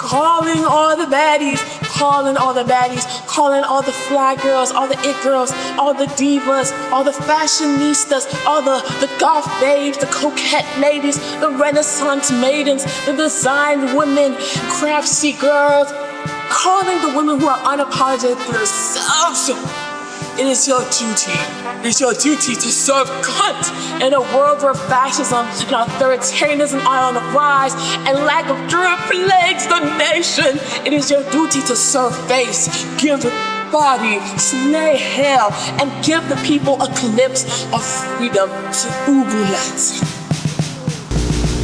calling all the baddies, calling all the baddies, calling all the fly girls, all the it girls, all the divas, all the fashionistas, all the goth babes, the coquette ladies, the renaissance maidens, the design women, craftsy girls, calling the women who are unapologetic for themselves. It is your duty. It is your duty to serve cunt in a world where fascism and authoritarianism are on the rise and lack of drip plagues the nation. It is your duty to serve face, give the body, slay hell, and give the people a glimpse of freedom to Ubulat.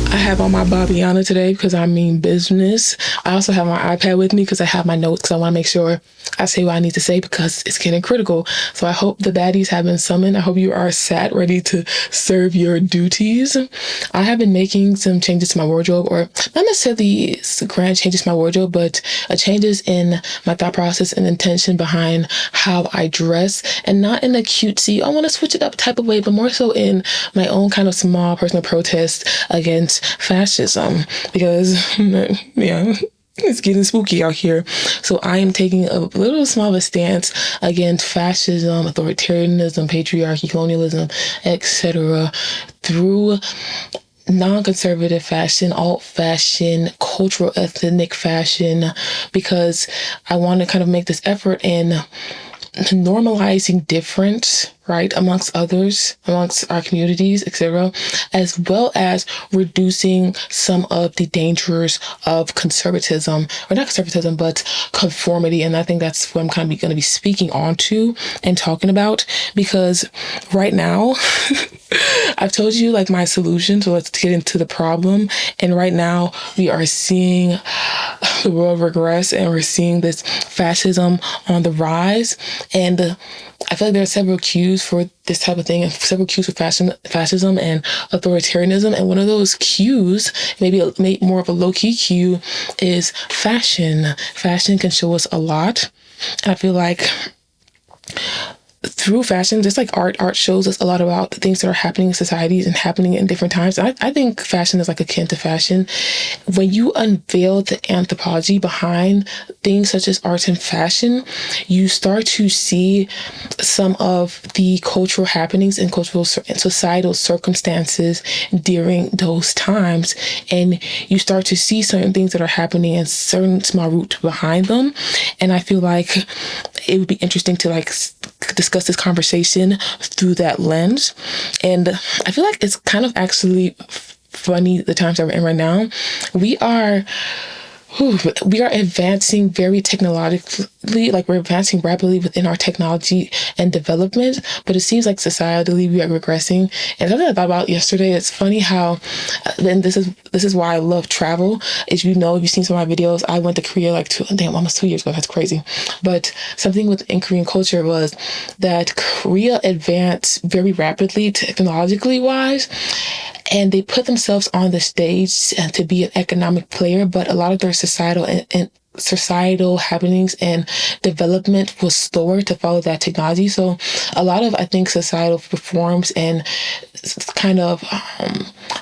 I have on my Bobbiana today because I mean business. I also have my iPad with me because I have my notes because I want to make sure I say what I need to say because it's getting critical. So I hope the baddies have been summoned. I hope you are sat ready to serve your duties. I have been making some changes to my wardrobe, or not necessarily grand changes to my wardrobe, but changes in my thought process and intention behind how I dress, and not in a cutesy, I want to switch it up type of way, but more so in my own kind of small personal protest against fascism, because yeah, it's getting spooky out here. So I am taking a little small of a stance against fascism, authoritarianism, patriarchy, colonialism, etc. through non-conservative fashion, alt fashion, cultural ethnic fashion, because I want to kind of make this effort in normalizing difference, right, amongst others, amongst our communities, etc., as well as reducing some of the dangers of conservatism, or not conservatism, but conformity. And I think that's what I'm kind of going to be speaking on to and talking about, because right now, I've told you like my solution, so let's get into the problem. And right now we are seeing the world regress, and we're seeing this fascism on the rise. And I feel like there are several cues for this type of thing, and several cues for fascism and authoritarianism. And one of those cues, maybe more of a low-key cue, is fashion. Fashion can show us a lot. And I feel like through fashion, just like art shows us a lot about the things that are happening in societies and happening in different times. I think fashion is like akin to fashion. When you unveil the anthropology behind things such as art and fashion, you start to see some of the cultural happenings and cultural and societal circumstances during those times. And you start to see certain things that are happening and certain small roots behind them. And I feel like it would be interesting to like discuss this conversation through that lens. And I feel like it's kind of actually funny the times that we're in right now. We are advancing very technologically, like we're advancing rapidly within our technology and development, but it seems like societally we are regressing. And something I thought about yesterday, it's funny how, and this is why I love travel. If you've seen some of my videos, I went to Korea like almost 2 years ago. That's crazy. But something within Korean culture was that Korea advanced very rapidly technologically wise, and they put themselves on the stage to be an economic player, but a lot of their societal happenings and development was slower to follow that technology. So a lot of, I think, societal reforms and kind of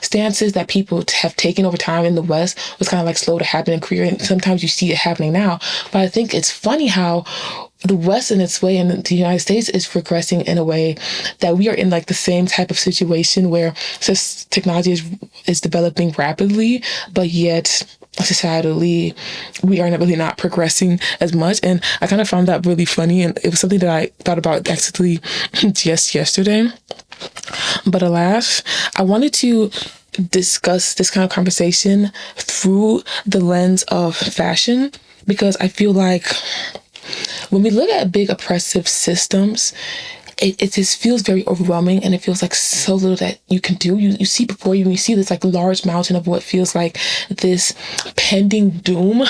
stances that people have taken over time in the West was kind of like slow to happen in Korea. And sometimes you see it happening now. But I think it's funny how the West in its way and the United States is progressing in a way that we are in like the same type of situation where technology is developing rapidly, but yet societally we are not progressing as much. And I kind of found that really funny, and it was something that I thought about actually just yesterday. But alas, I wanted to discuss this kind of conversation through the lens of fashion, because I feel like when we look at big oppressive systems, it just feels very overwhelming, and it feels like so little that you can do. You see before you, and you see this like large mountain of what feels like this pending doom,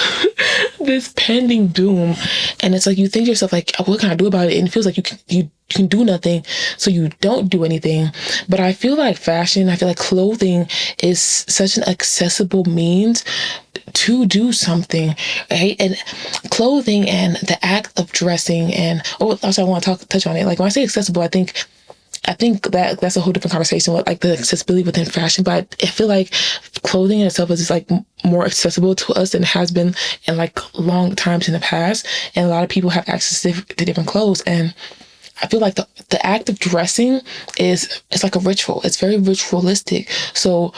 this pending doom. And it's like, you think to yourself like, oh, what can I do about it? And it feels like you can do nothing, so you don't do anything. But I feel like clothing is such an accessible means to do something, right? And clothing and the act of dressing, and also I want to touch on it. Like when I say accessible, I think I think that that's a whole different conversation with like the accessibility within fashion. But I feel like clothing in itself is just like more accessible to us than it has been in like long times in the past. And a lot of people have access to different clothes. And I feel like the act of dressing it's like a ritual. It's very ritualistic. So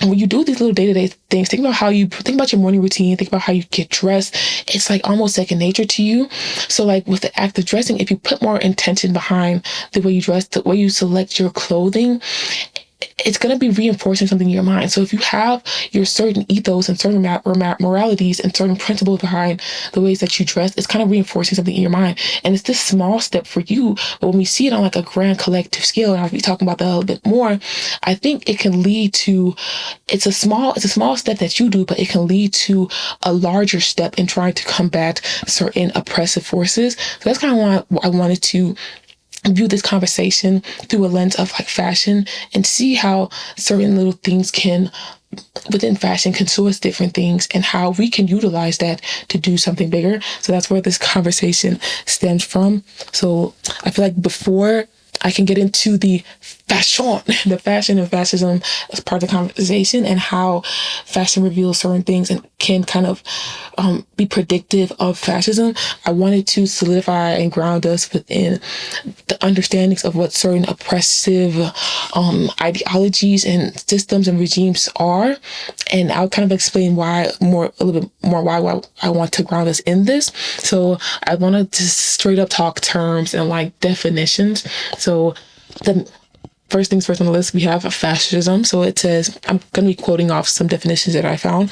when you do these little day-to-day things, think about your morning routine, think about how you get dressed. It's like almost second nature to you. So like with the act of dressing, if you put more intention behind the way you dress, the way you select your clothing, it's going to be reinforcing something in your mind. So if you have your certain ethos and certain moralities and certain principles behind the ways that you dress, it's kind of reinforcing something in your mind. And it's this small step for you. But when we see it on like a grand collective scale, and I'll be talking about that a little bit more, I think it can lead to, it's a small step that you do, but it can lead to a larger step in trying to combat certain oppressive forces. So that's kind of why I wanted to view this conversation through a lens of like fashion and see how certain little things within fashion can show us different things and how we can utilize that to do something bigger. So that's where this conversation stems from. So I feel like before I can get into the fashion and fascism as part of the conversation and how fashion reveals certain things and can kind of be predictive of fascism, I wanted to solidify and ground us within the understandings of what certain oppressive ideologies and systems and regimes are. And I'll kind of explain why a little bit more why I want to ground us in this. So I wanted to straight up talk terms and like definitions. So the first things first on the list, we have fascism. So it says, I'm going to be quoting off some definitions that I found.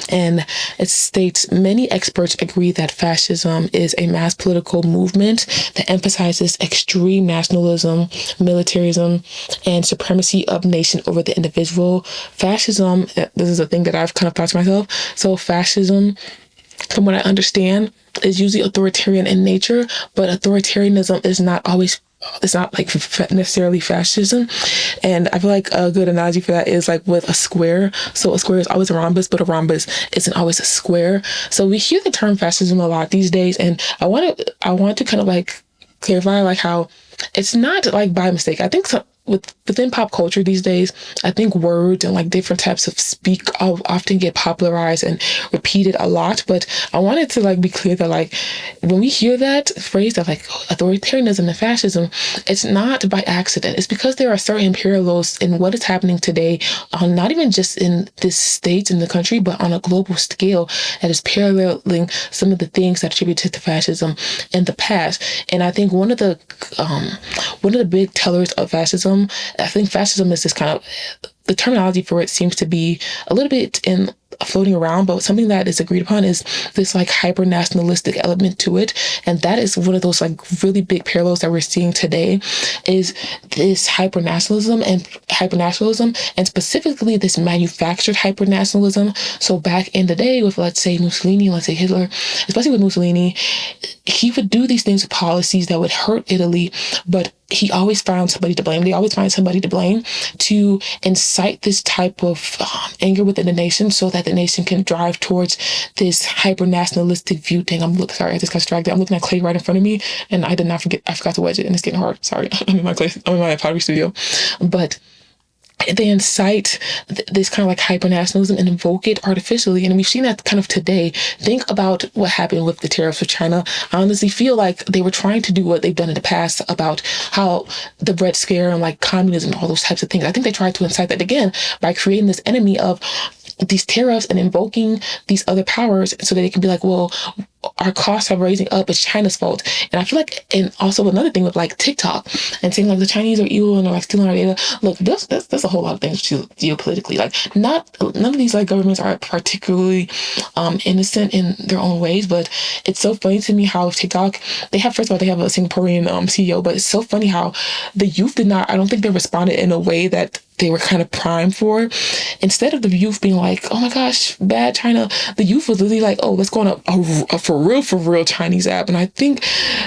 And it states, many experts agree that fascism is a mass political movement that emphasizes extreme nationalism, militarism, and supremacy of nation over the individual. Fascism, this is a thing that I've kind of thought to myself. So fascism, from what I understand, is usually authoritarian in nature, but authoritarianism is not always, it's not like necessarily fascism. And I feel like a good analogy for that is like with a square. So a square is always a rhombus, but a rhombus isn't always a square. So we hear the term fascism a lot these days, and I want to kind of like clarify like how it's not like by mistake. I think within pop culture these days, I think words and like different types of speak often get popularized and repeated a lot. But I wanted to like be clear that like when we hear that phrase of like authoritarianism and fascism, it's not by accident. It's because there are certain parallels in what is happening today, not even just in this state in the country, but on a global scale that is paralleling some of the things that attributed to fascism in the past. And I think one of the big tellers of fascism, I think fascism is this kind of, the terminology for it seems to be a little bit floating around, but something that is agreed upon is this like hyper nationalistic element to it. And that is one of those like really big parallels that we're seeing today, is this hyper nationalism and specifically this manufactured hyper nationalism. So back in the day with, let's say Mussolini, let's say Hitler, especially with Mussolini, he would do these things with policies that would hurt Italy, but he always found somebody to blame. They always find somebody to blame to incite this type of anger within the nation so that the nation can drive towards this hyper-nationalistic view thing. Sorry, I just got distracted. I'm looking at clay right in front of me, and I forgot to wedge it, and it's getting hard. Sorry, I'm in my pottery studio. But they incite this kind of like hyper-nationalism and invoke it artificially. And we've seen that kind of today. Think about what happened with the tariffs with China. I honestly feel like they were trying to do what they've done in the past about how the Red Scare and like communism and all those types of things. I think they tried to incite that again by creating this enemy of these tariffs and invoking these other powers so that they can be like, well, our costs are raising up, it's China's fault. And I feel like, and also another thing with like TikTok and saying like the Chinese are evil and they're like stealing our data. Look, that's a whole lot of things geopolitically. Like none of these like governments are particularly innocent in their own ways, but it's so funny to me how TikTok, first of all, they have a Singaporean CEO, but it's so funny how the youth I don't think they responded in a way that they were kind of primed for. Instead of the youth being like, oh my gosh, bad China, the youth was literally like, oh, let's go on a for real Chinese app. And I think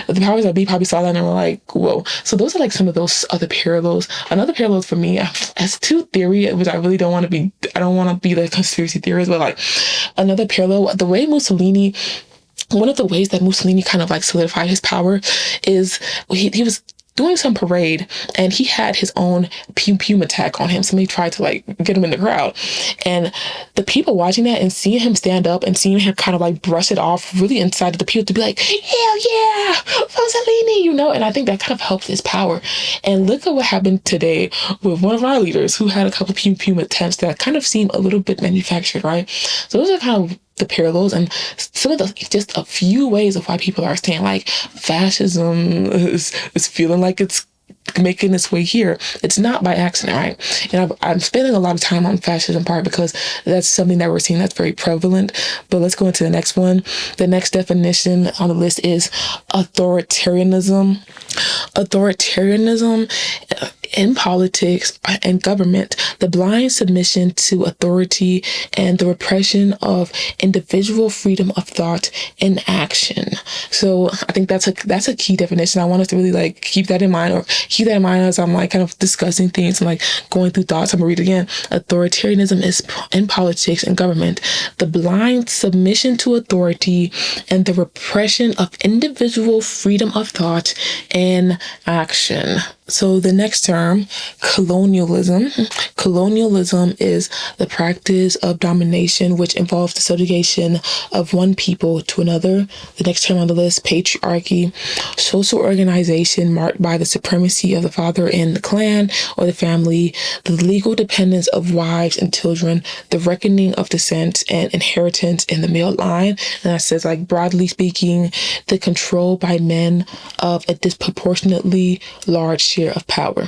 the powers that be probably saw that and were like, whoa. So those are like some of those other parallels. Another parallel for me, as to theory, which I really don't want to be the conspiracy theorist, but like another parallel, one of the ways that Mussolini kind of like solidified his power is he was doing some parade, and he had his own pew pew attack on him. Somebody tried to like get him in the crowd, and the people watching that and seeing him stand up and seeing him kind of like brush it off really inside of the people to be like, hell yeah, Mussolini, you know. And I think that kind of helps his power. And look at what happened today with one of our leaders who had a couple pew pew attempts that kind of seem a little bit manufactured, right? So those are kind of the parallels, and some of the just a few ways of why people are saying like fascism is feeling like it's making its way here. It's not by accident, right? And I'm spending a lot of time on fascism part because that's something that we're seeing that's very prevalent. But let's go into the next one. The next definition on the list is authoritarianism. Authoritarianism in politics and government, the blind submission to authority and the repression of individual freedom of thought and action. So I think that's a key definition. I want us to really like keep that in mind, or keep that in mind as I'm like kind of discussing things and like going through thoughts. I'm gonna read it again. Authoritarianism is in politics and government, the blind submission to authority and the repression of individual freedom of thought and action. So the next term, colonialism. Colonialism is the practice of domination which involves the subjugation of one people to another. The next term on the list, patriarchy. Social organization marked by the supremacy of the father in the clan or the family, the legal dependence of wives and children, the reckoning of descent and inheritance in the male line. And that says, like, broadly speaking, the control by men of a disproportionately large share of power.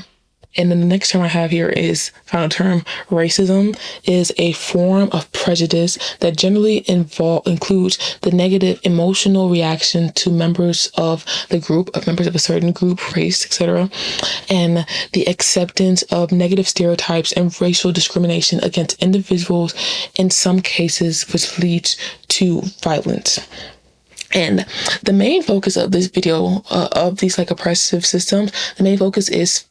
And then the next term I have here is, final term, racism is a form of prejudice that generally includes the negative emotional reaction to members of the group, of members of a certain group, race, etc., and the acceptance of negative stereotypes and racial discrimination against individuals, in some cases, which leads to violence. And the main focus of this video, of these like oppressive systems, the main focus is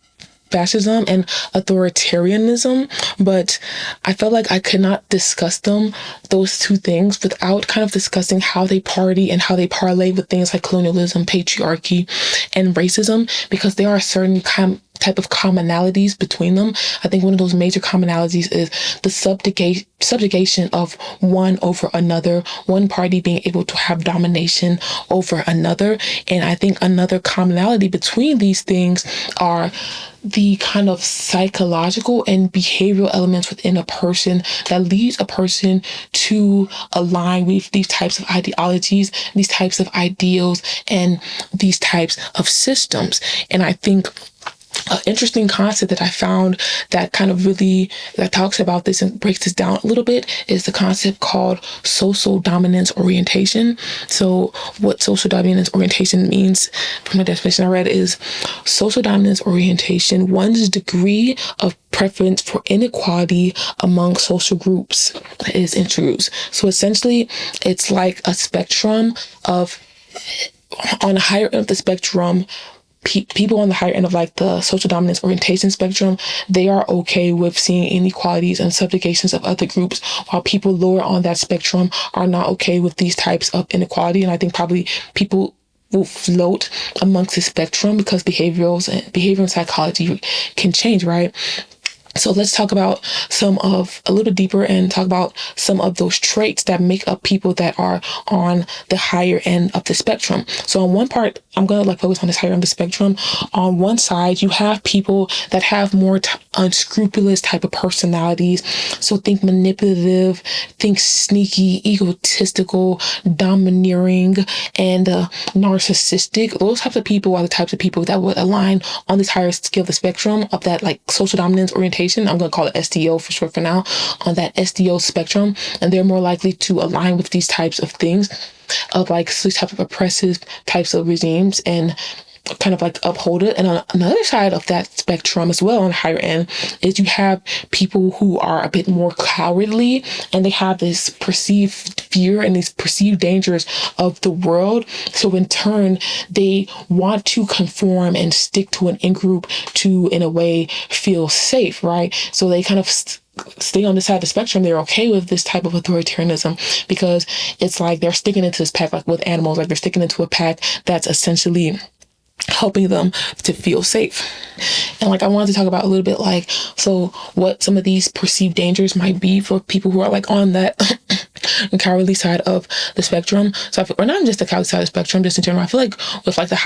fascism and authoritarianism, but I felt like I could not discuss those two things without kind of discussing how they party and how they parlay with things like colonialism, patriarchy, and racism, because there are certain type of commonalities between them. I think one of those major commonalities is the subjugation of one over another, one party being able to have domination over another. And I think another commonality between these things are the kind of psychological and behavioral elements within a person that leads a person to align with these types of ideologies, these types of ideals, and these types of systems. And I think an interesting concept that I found that kind of really that talks about this and breaks this down a little bit is the concept called social dominance orientation. So what social dominance orientation means, from the definition I read, is social dominance orientation, one's degree of preference for inequality among social groups is introduced. So essentially, it's like a spectrum of, on the higher end of the spectrum, people on the higher end of like the social dominance orientation spectrum, they are okay with seeing inequalities and subjugations of other groups, while people lower on that spectrum are not okay with these types of inequality. And I think probably people will float amongst the spectrum because behavior and psychology can change, right? So let's talk about a little deeper and talk about some of those traits that make up people that are on the higher end of the spectrum. So on one part, I'm going to focus on this higher end of the spectrum. On one side, you have people that have more unscrupulous type of personalities. So think manipulative, think sneaky, egotistical, domineering, and narcissistic. Those types of people are the types of people that would align on this higher scale of the spectrum of that like social dominance orientation. I'm going to call it SDO for short for now, on that SDO spectrum. And they're more likely to align with these types of things, of like these type of oppressive types of regimes, and kind of like uphold it. And on another side of that spectrum as well, on the higher end, is you have people who are a bit more cowardly, and they have this perceived fear and these perceived dangers of the world. So in turn, they want to conform and stick to an in-group to, in a way, feel safe, right? So they kind of stay on this side of the spectrum. They're okay with this type of authoritarianism because it's like they're sticking into this pack, like with animals, like they're sticking into a pack that's essentially helping them to feel safe. And like I wanted to talk about a little bit like, so what some of these perceived dangers might be for people who are like on that cowardly side of the spectrum. So or not just the cowardly side of the spectrum, just in general, I feel like with like the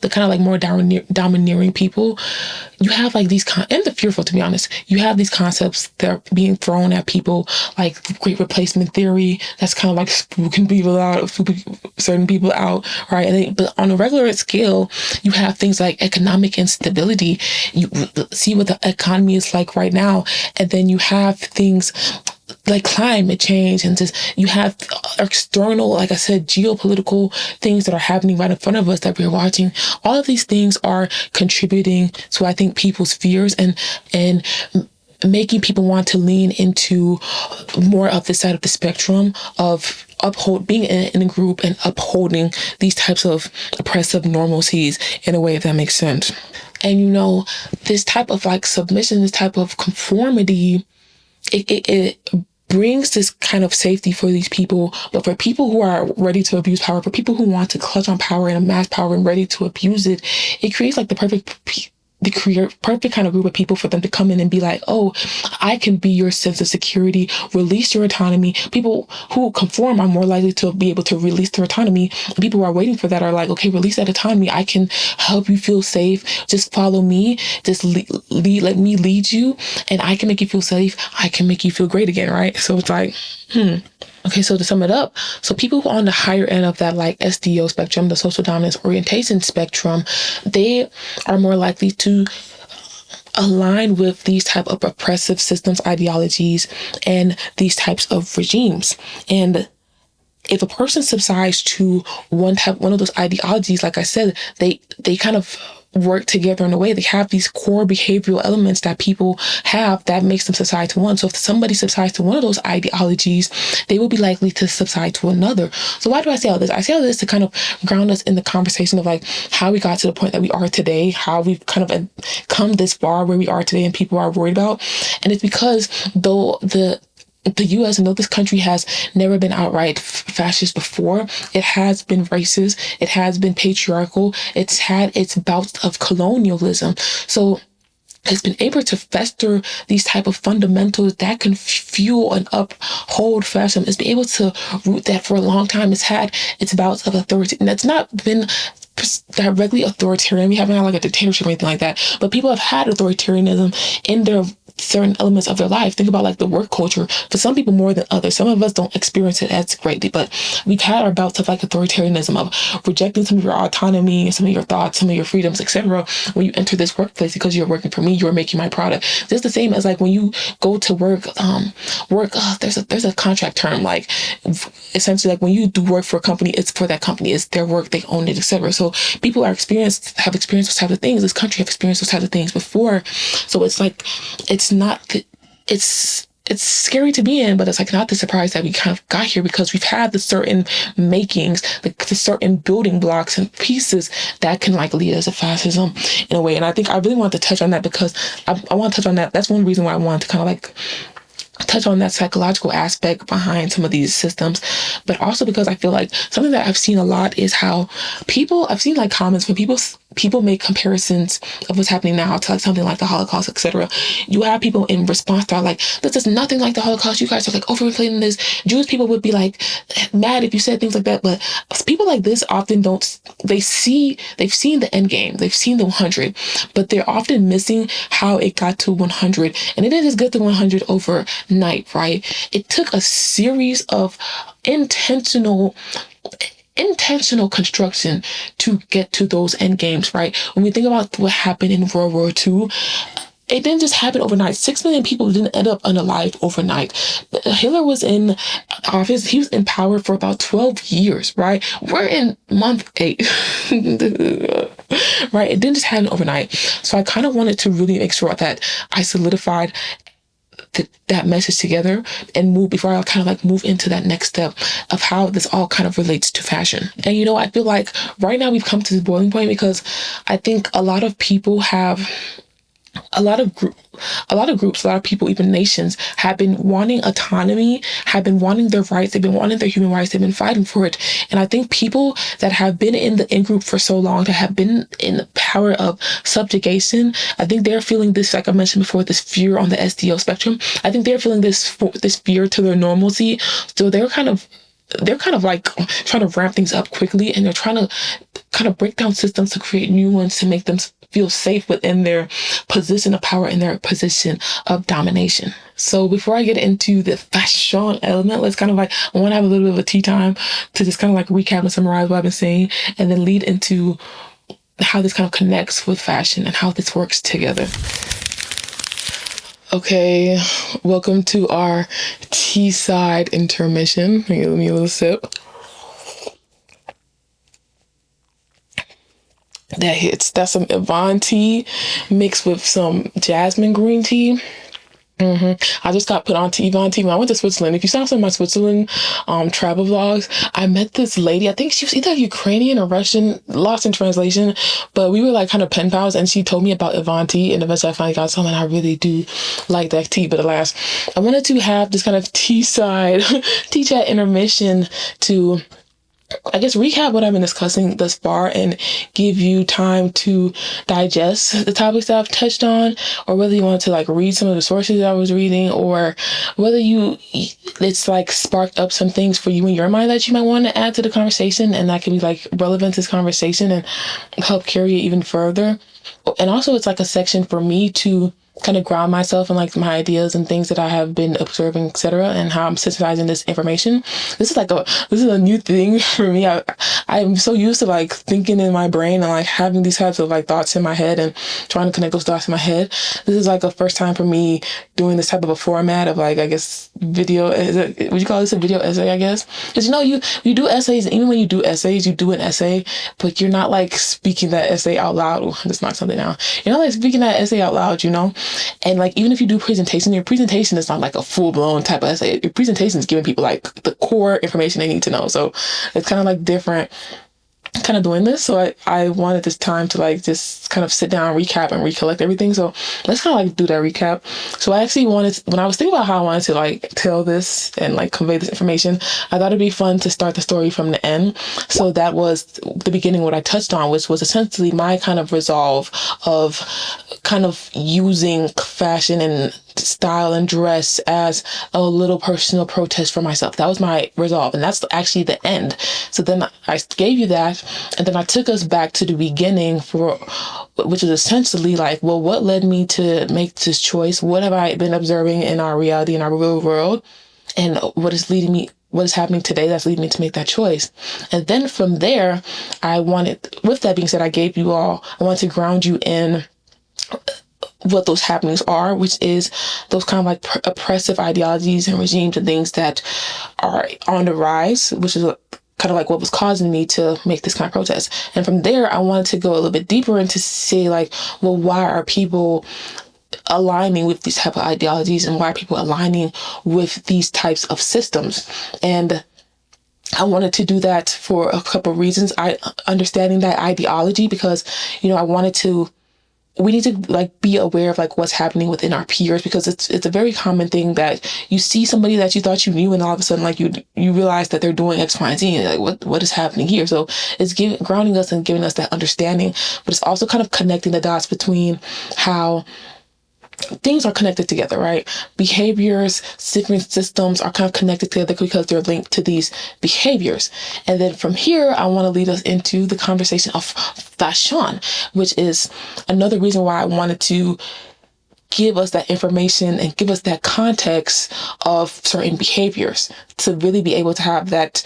kind of like more domineering people, you have like these and the fearful, to be honest, you have these concepts that are being thrown at people, like great replacement theory, that's kind of like spooking people out, certain people out, right? But on a regular scale, you have things like economic instability. You see what the economy is like right now, and then you have things like climate change, and just you have external, like I said, geopolitical things that are happening right in front of us that we're watching. All of these things are contributing to, I think, people's fears and making people want to lean into more of this side of the spectrum of being in a group and upholding these types of oppressive normalcies in a way, if that makes sense. And you know, this type of like submission, this type of conformity, it brings this kind of safety for these people. But for people who are ready to abuse power, for people who want to clutch on power and amass power and ready to abuse it, it creates like the perfect kind of group of people for them to come in and be like, oh, I can be your sense of security, release your autonomy. People who conform are more likely to be able to release their autonomy. People who are waiting for that are like, okay, release that autonomy. I can help you feel safe. Just follow me. Just let me lead you, and I can make you feel safe. I can make you feel great again, right? So it's like, Okay, so to sum it up, so people who are on the higher end of that like SDO spectrum, the social dominance orientation spectrum, they are more likely to align with these type of oppressive systems, ideologies, and these types of regimes. And if a person subsides to one of those ideologies, like I said, they kind of work together in a way. They have these core behavioral elements that people have that makes them subside to one. So if somebody subsides to one of those ideologies, they will be likely to subside to another. So why do I say all this? I say all this to kind of ground us in the conversation of like how we got to the point that we are today, how we've kind of come this far where we are today and people are worried about. And it's because though the U.S. and though this country has never been outright fascist before, it has been racist, it has been patriarchal, it's had its bouts of colonialism. So it's been able to fester these type of fundamentals that can fuel and uphold fascism. It's been able to root that for a long time. It's had its bouts of authority, and that's not been directly authoritarian. We haven't had like a dictatorship or anything like that, but people have had authoritarianism in their certain elements of their life. Think about like the work culture. For some people more than others. Some of us don't experience it as greatly, but we've had our bouts of like authoritarianism, of rejecting some of your autonomy, some of your thoughts, some of your freedoms, etc. when you enter this workplace, because you're working for me, you're making my product. Just the same as like when you go to work, there's a contract term, like essentially like when you do work for a company, it's for that company, it's their work, they own it, etc. So people have experienced those types of things. This country have experienced those types of things before. So it's like, it's scary to be in, but it's like not the surprise that we kind of got here, because we've had the certain makings, the certain building blocks and pieces that can like lead us to fascism in a way. And I think I really want to touch on that, because I want to touch on that. That's one reason why I wanted to kind of like touch on that psychological aspect behind some of these systems, but also because I feel like something that I've seen a lot is how I've seen like comments when people make comparisons of what's happening now to like something like the Holocaust, etc. You have people in response that are like, this is nothing like the Holocaust. You guys are like overplaying this. Jewish people would be like mad if you said things like that. But people like this often they've seen the end game. They've seen the 100, but they're often missing how it got to 100. And it didn't just get to 100 overnight, right? It took a series of intentional construction to get to those end games, right? When we think about what happened in World War II, it didn't just happen overnight. 6 million people didn't end up unalive overnight. Hitler was in office. He was in power for about 12 years, right? We're in month 8, right? It didn't just happen overnight. So I kind of wanted to really make sure that I solidified that message together and move before I kind of like move into that next step of how this all kind of relates to fashion. And you know, I feel like right now we've come to this boiling point, because I think a lot of people have a lot of group a lot of groups, a lot of people, even nations, have been wanting autonomy, have been wanting their rights, they've been wanting their human rights, they've been fighting for it. And I think people that have been in the in group for so long, that have been in the power of subjugation, I think they're feeling this, like I mentioned before, this fear on the SDO spectrum. I think they're feeling this fear to their normalcy. So they're kind of like trying to ramp things up quickly, and they're trying to kind of break down systems to create new ones to make them feel safe within their position of power and their position of domination. So before I get into the fashion element, let's kind of like, I want to have a little bit of a tea time to just kind of like recap and summarize what I've been saying, and then lead into how this kind of connects with fashion and how this works together. Okay, welcome to our tea side intermission. Let me a little sip. That hits. That's some Yvonne tea mixed with some jasmine green tea. I just got put on to Yvonne tea when I went to Switzerland. If you saw some of my Switzerland travel vlogs, I met this lady. I think she was either Ukrainian or Russian, lost in translation, but we were like kind of pen pals, and she told me about Yvonne tea, and eventually I finally got some, and I really do like that tea. But alas, I wanted to have this kind of tea side, tea chat intermission to, I guess, recap what I've been discussing thus far and give you time to digest the topics that I've touched on, or whether you want to like read some of the sources I was reading, or whether it's like sparked up some things for you in your mind that you might want to add to the conversation, and that can be like relevant to this conversation and help carry it even further. And also, it's like a section for me to kind of ground myself in like my ideas and things that I have been observing, etc., and how I'm synthesizing this information. This is a new thing for me. I'm so used to like thinking in my brain and like having these types of like thoughts in my head and trying to connect those dots in my head. This is like a first time for me doing this type of a format of like, I guess, video. Would you call this a video essay, I guess? Because you do essays, and even when you do essays, you do an essay, but you're not like speaking that essay out loud. Ooh, just knock something down. You're not like speaking that essay out loud, And like, even if you do presentation, your presentation is not like a full blown type of essay. Your presentation is giving people like the core information they need to know. So it's kind of like different kind of doing this. So I wanted this time to like just kind of sit down, recap, and recollect everything. So let's kind of like do that recap. So I actually when I was thinking about how I wanted to like tell this and like convey this information, I thought it'd be fun to start the story from the end. So that was the beginning, what I touched on, which was essentially my kind of resolve of kind of using fashion and style and dress as a little personal protest for myself. That was my resolve, and that's actually the end. So then I gave you that, and then I took us back to the beginning which is essentially like, well, what led me to make this choice? What have I been observing in our reality, in our real world, and what is happening today that's leading me to make that choice? And then from there, with that being said, I want to ground you in what those happenings are, which is those kind of like oppressive ideologies and regimes and things that are on the rise, which is kind of like what was causing me to make this kind of protest. And from there, I wanted to go a little bit deeper and to say like, well, why are people aligning with these type of ideologies, and why are people aligning with these types of systems? And I wanted to do that for a couple of reasons. Understanding that ideology, because, we need to like be aware of like what's happening within our peers, because it's a very common thing that you see somebody that you thought you knew, and all of a sudden like you realize that they're doing X, Y, and Z, and like what is happening here? So it's grounding us and giving us that understanding, but it's also kind of connecting the dots between how things are connected together, right? Behaviors, different systems are kind of connected together because they're linked to these behaviors. And then from here, I want to lead us into the conversation of fashion, which is another reason why I wanted to give us that information and give us that context of certain behaviors to really be able to have that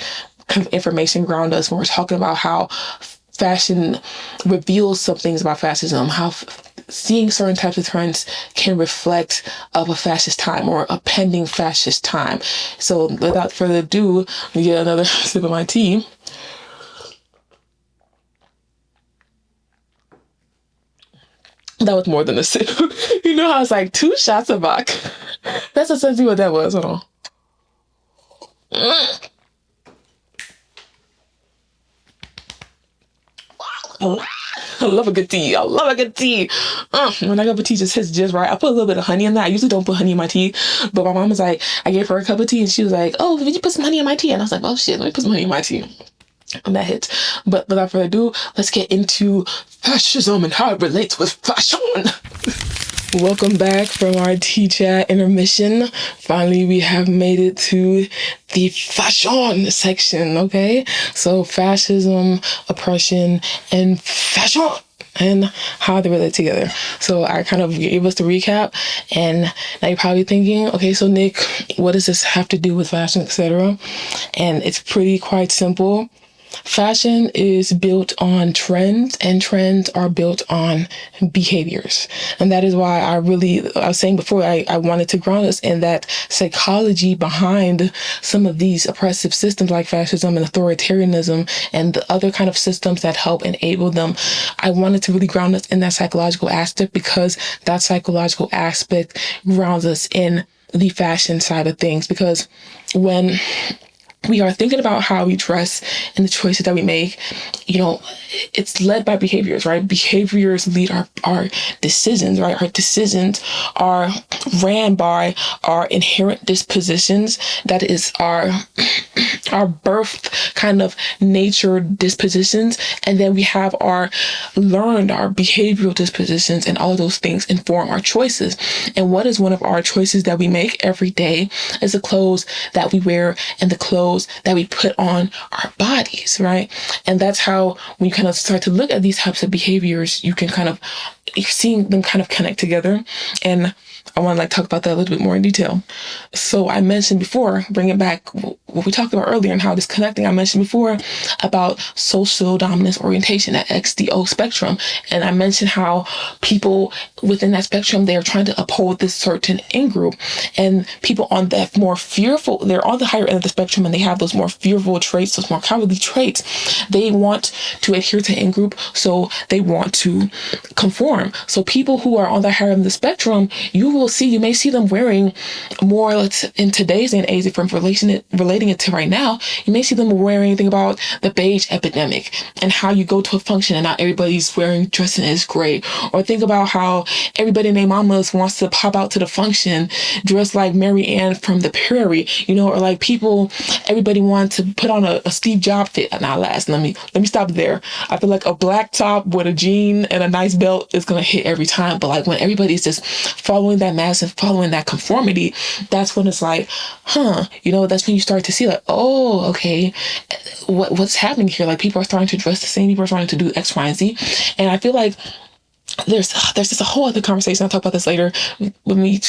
kind of information ground us when we're talking about how fashion reveals some things about fascism, how seeing certain types of trends can reflect of a fascist time or a pending fascist time. So without further ado, let me get another sip of my tea. That was more than a sip. You know how it's like 2 shots of vodka? That's essentially what that was. Hold on. I love a good tea. I love a good tea. When I got a tea just hits just right. I put a little bit of honey in that. I usually don't put honey in my tea, but my mom was like, I gave her a cup of tea and she was like, oh, did you put some honey in my tea? And I was like, oh shit, let me put some honey in my tea. And that hits. But without further ado, let's get into fascism and how it relates with fashion. Welcome back from our tea chat intermission. Finally, we have made it to the fashion section, okay? So fascism, oppression, and fashion, and how they relate together. So I kind of gave us the recap, and now you're probably thinking, okay, so Nick, what does this have to do with fashion, etc.? And it's pretty quite simple. Fashion is built on trends, and trends are built on behaviors. And that is why I was saying before, I wanted to ground us in that psychology behind some of these oppressive systems like fascism and authoritarianism and the other kind of systems that help enable them. I wanted to really ground us in that psychological aspect, because that psychological aspect grounds us in the fashion side of things. Because when we are thinking about how we dress and the choices that we make, it's led by behaviors, right? Behaviors lead our decisions, right? Our decisions are ran by our inherent dispositions. That is our birth kind of nature dispositions. And then we have our behavioral dispositions, and all of those things inform our choices. And what is one of our choices that we make every day is the clothes that we wear and the clothes that we put on our bodies, right? And that's how, when you kind of start to look at these types of behaviors, you're seeing them kind of connect together. And I want to talk about that a little bit more in detail. So I mentioned before, bring it back, what we talked about earlier and how this connecting. I mentioned before about social dominance orientation, that XDO spectrum. And I mentioned how people within that spectrum, they're trying to uphold this certain in-group. And people on that more fearful, they're on the higher end of the spectrum, and they have those more fearful traits, those more cowardly traits. They want to adhere to in-group, so they want to conform. So people who are on the higher end of the spectrum, you may see them wearing more, in today's day and age, if I'm relating it to right now, you may see them wearing anything about the beige epidemic and how you go to a function and not everybody's dressing as gray. Or think about how everybody named Mamas wants to pop out to the function dressed like Mary Ann from the Prairie, or everybody wants to put on a Steve Jobs fit. Let me stop there. I feel like a black top with a jean and a nice belt is going to hit every time. But when everybody's just following that mass and following that conformity, that's when it's that's when you start to see oh, okay, what's happening here? People are starting to dress the same, people are starting to do X, Y, and Z. And I feel like there's just a whole other conversation. I'll talk about this later, when we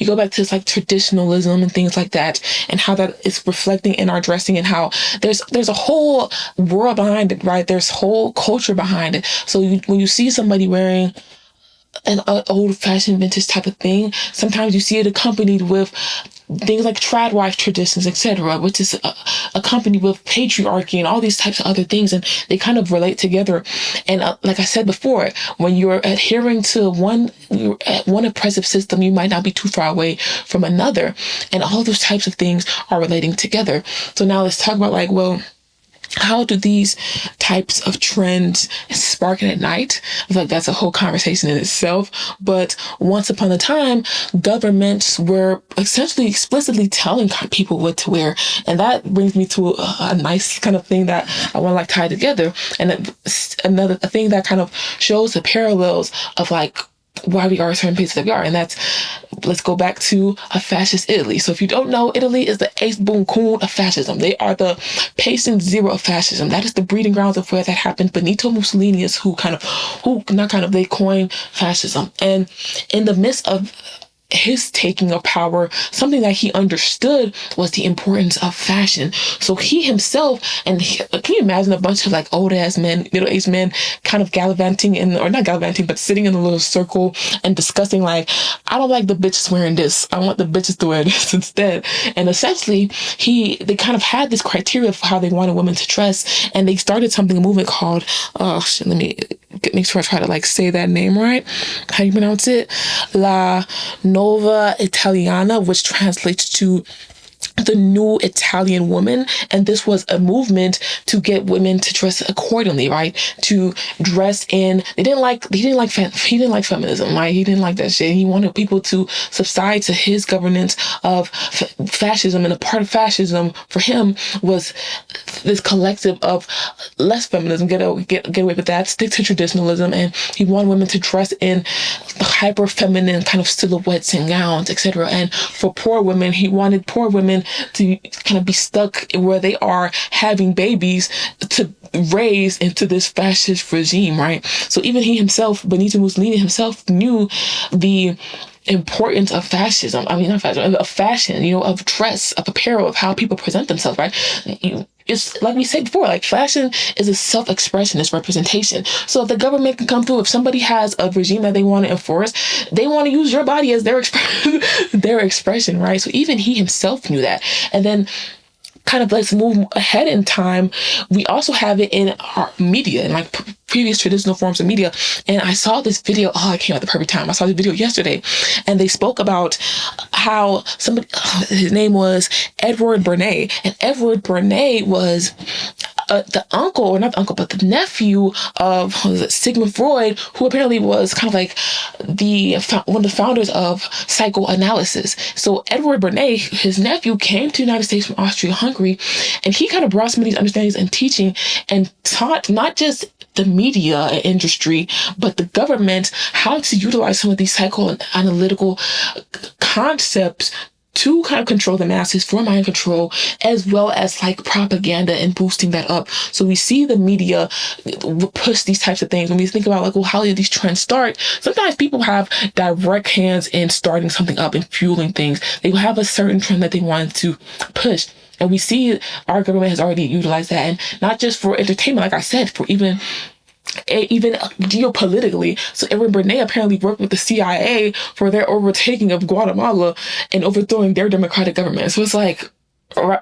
go back to traditionalism and things like that, and how that is reflecting in our dressing, and how there's a whole world behind it, right? There's whole culture behind it. So when you see somebody wearing an old-fashioned vintage type of thing, sometimes you see it accompanied with things like tradwife traditions, etc., which is accompanied with patriarchy and all these types of other things, and they kind of relate together. And like I said before, when you're adhering to one oppressive system, you might not be too far away from another, and all those types of things are relating together. So now let's talk about how do these types of trends spark at night? I feel like that's a whole conversation in itself. But once upon a time, governments were essentially explicitly telling people what to wear. And that brings me to a nice kind of thing that I want to tie together. And another thing that kind of shows the parallels of why we are a certain place that we are. And that's, let's go back to a fascist Italy. So if you don't know, Italy is the ace boom coon of fascism. They are the patient zero of fascism. That is the breeding grounds of where that happened. Benito Mussolini is they coined fascism. And in the midst of his taking of power, something that he understood was the importance of fashion. So he himself, can you imagine a bunch of old ass men, middle-aged men kind of gallivanting or not gallivanting, but sitting in a little circle and discussing I don't like the bitches wearing this. I want the bitches to wear this instead. And essentially they kind of had this criteria for how they wanted women to dress. And they started a movement called, let me make sure I try to say that name right. How do you pronounce it? La Nova Italiana, which translates to the new Italian woman, and this was a movement to get women to dress accordingly, right? To dress in. He didn't like feminism, right? He didn't like that shit. He wanted people to subside to his governance of fascism, and a part of fascism for him was this collective of less feminism, get away with that, stick to traditionalism, and he wanted women to dress in hyper feminine kind of silhouettes and gowns, etc. And for poor women, he wanted poor women to kind of be stuck where they are having babies to raise into this fascist regime, right? So even he himself, Benito Mussolini himself, knew the importance of fascism. I mean, not fascism, of fashion, of dress, of apparel, of how people present themselves, right? It's like we said before, like fashion is a self-expression, it's representation. So if the government can come through, if somebody has a regime that they want to enforce, they want to use your body as their their expression, right? So even he himself knew that. And then kind of let's move ahead in time. We also have it in our media and like previous traditional forms of media. And I saw this video. Oh, I came at the perfect time. I saw this video yesterday, and they spoke about how somebody, his name was Edward Bernays, and Edward Bernays was the uncle, or not the uncle, but the nephew of Sigmund Freud, who apparently was kind of like one of the founders of psychoanalysis. So Edward Bernays, his nephew, came to the United States from Austria-Hungary, and he kind of brought some of these understandings and teaching and taught not just the media industry, but the government how to utilize some of these psychoanalytical concepts to kind of control the masses, for mind control, as well as like propaganda and boosting that up. So we see the media push these types of things. When we think about like, well, how did these trends start? Sometimes people have direct hands in starting something up and fueling things. They will have a certain trend that they want to push. And we see our government has already utilized that, and not just for entertainment, like I said, for even geopolitically. So Edward Bernays apparently worked with the CIA for their overtaking of Guatemala and overthrowing their democratic government. So it's like, right?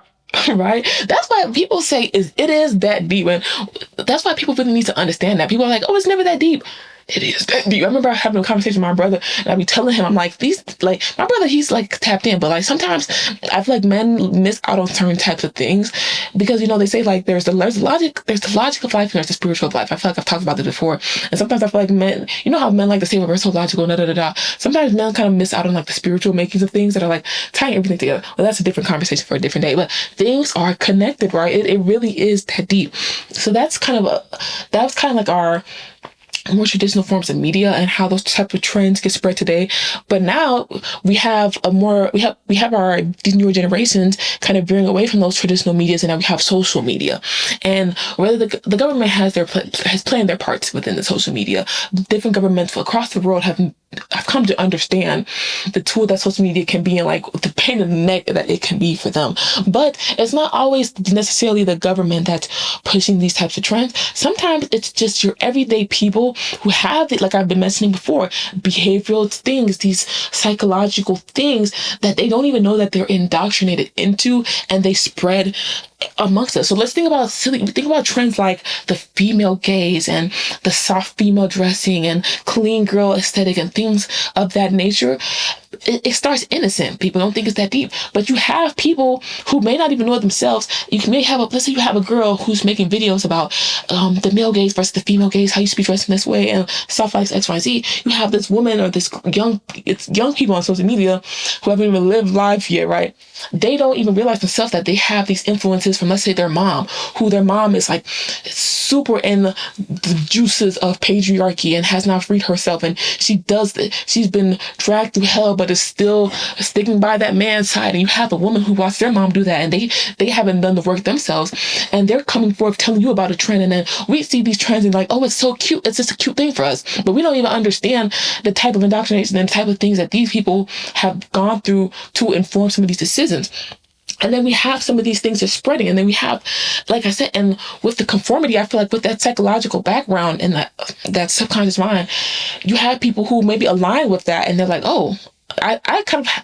That's why people say it is that deep. And that's why people really need to understand that. People are like, oh, it's never that deep. It is that deep. I remember having a conversation with my brother, and I'd be telling him, I'm like, my brother, he's like tapped in, but like sometimes I feel like men miss out on certain types of things because, they say like there's the logic of life and there's the spiritual of life. I feel like I've talked about this before. And sometimes I feel like men, how men like to say, well, we're so logical, Sometimes men kind of miss out on like the spiritual makings of things that are like tying everything together. Well, that's a different conversation for a different day, but things are connected, right? It really is that deep. So that's kind of like our more traditional forms of media and how those type of trends get spread today. But now we have these newer generations kind of veering away from those traditional medias, and now we have social media. And whether the government has played their parts within the social media, different governments across the world have come to understand the tool that social media can be, and like the pain in the neck that it can be for them. But it's not always necessarily the government that's pushing these types of trends. Sometimes it's just your everyday people who have it, like I've been mentioning before, behavioral things, these psychological things that they don't even know that they're indoctrinated into, and they spread amongst us. So let's think about trends like the female gaze and the soft female dressing and clean girl aesthetic and things of that nature. It starts innocent. People don't think it's that deep, but you have people who may not even know it themselves. Let's say you have a girl who's making videos about the male gaze versus the female gaze, how you should be dressing this way and stuff like X, Y, Z. You have this woman or this young people on social media who haven't even lived life yet, right? They don't even realize themselves that they have these influences from, let's say, their mom, who their mom is like super in the juices of patriarchy and has not freed herself, and she's been dragged through hell, but is still sticking by that man's side. And you have a woman who watched their mom do that, and they haven't done the work themselves, and they're coming forth telling you about a trend, and then we see these trends and like, oh, it's so cute, it's just a cute thing for us, but we don't even understand the type of indoctrination and the type of things that these people have gone through to inform some of these decisions. And then we have some of these things are spreading. And then we have, like I said, and with the conformity, I feel like with that psychological background and that subconscious mind, you have people who maybe align with that. And they're like, oh,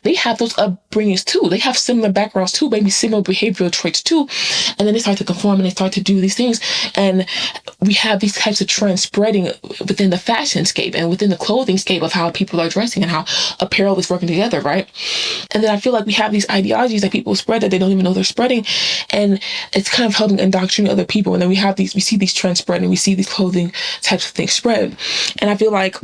they have those upbringings too. They have similar backgrounds too, maybe similar behavioral traits too. And then they start to conform and they start to do these things. And we have these types of trends spreading within the fashion scape and within the clothing scape of how people are dressing and how apparel is working together, right? And then I feel like we have these ideologies that people spread that they don't even know they're spreading, and it's kind of helping indoctrinate other people. And then we see these trends spreading, we see these clothing types of things spread, and I feel like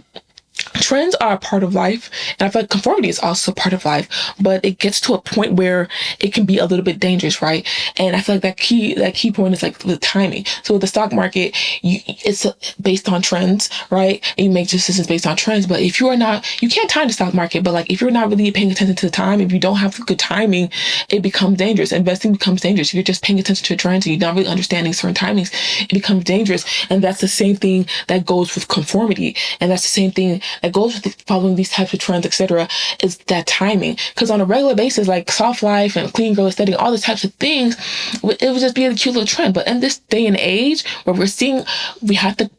trends are a part of life, and I feel like conformity is also part of life, but it gets to a point where it can be a little bit dangerous, right? And I feel like that key point is like the timing. So with the stock market, it's based on trends, right? And you make decisions based on trends, but if you are not, you can't time the stock market, but like if you're not really paying attention to the time, if you don't have good timing, it becomes dangerous. Investing becomes dangerous. If you're just paying attention to trends and you're not really understanding certain timings, it becomes dangerous. And that's the same thing that goes with conformity, and that's the same thing that goes with following these types of trends, etc., is that timing. Because on a regular basis, like soft life and clean girl aesthetic, all these types of things, it would just be a cute little trend. But in this day and age where we have to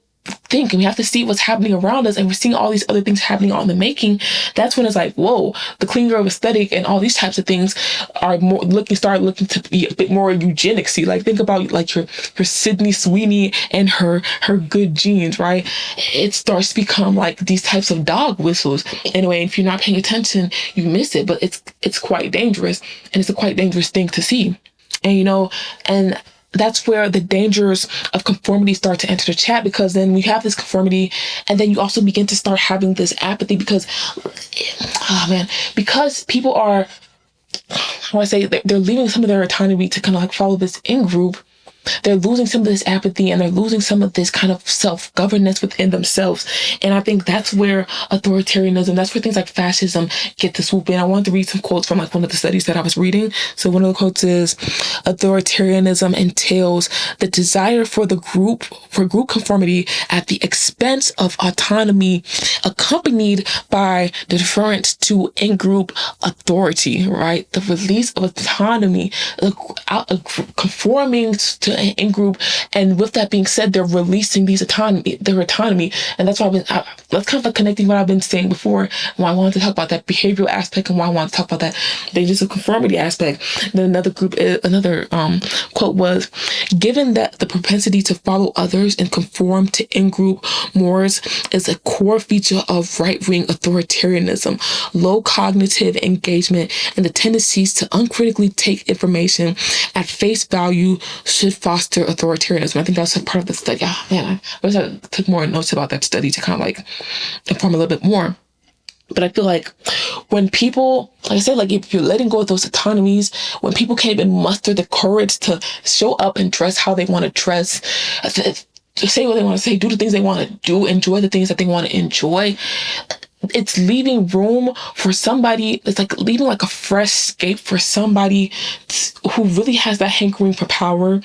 think and we have to see what's happening around us, and we're seeing all these other things happening on the making, that's when it's like, whoa, the clean girl aesthetic and all these types of things are start looking to be a bit more eugenicsy. Like think about like your Sydney Sweeney and her good jeans, right? It starts to become like these types of dog whistles. Anyway, if you're not paying attention, you miss it, but it's quite dangerous, and it's a quite dangerous thing to see. And that's where the dangers of conformity start to enter the chat, because then we have this conformity, and then you also begin to start having this apathy because people are, how I say, they're leaving some of their autonomy to kind of like follow this in-group. They're losing some of this apathy, and they're losing some of this kind of self-governance within themselves. And I think that's where authoritarianism, that's where things like fascism get to swoop in. I wanted to read some quotes from like one of the studies that I was reading. So one of the quotes is, authoritarianism entails the desire for group conformity at the expense of autonomy, accompanied by the deference to in-group authority, right? The release of autonomy, conforming to in-group, and with that being said, they're releasing their autonomy, and that's why that's kind of like connecting what I've been saying before, why I wanted to talk about that behavioral aspect, and why I want to talk about that dangers of conformity aspect. Then another quote was, given that the propensity to follow others and conform to in-group mores is a core feature of right-wing authoritarianism, low cognitive engagement and the tendencies to uncritically take information at face value should foster authoritarianism. I think that's a part of the study. I wish I took more notes about that study to kind of like inform a little bit more. But I feel like when people, like I said, like if you're letting go of those autonomies, when people can't even muster the courage to show up and dress how they want to dress, to say what they want to say, do the things they want to do, enjoy the things that they want to enjoy, it's leaving room for somebody, it's like leaving like a fresh escape for somebody who really has that hankering for power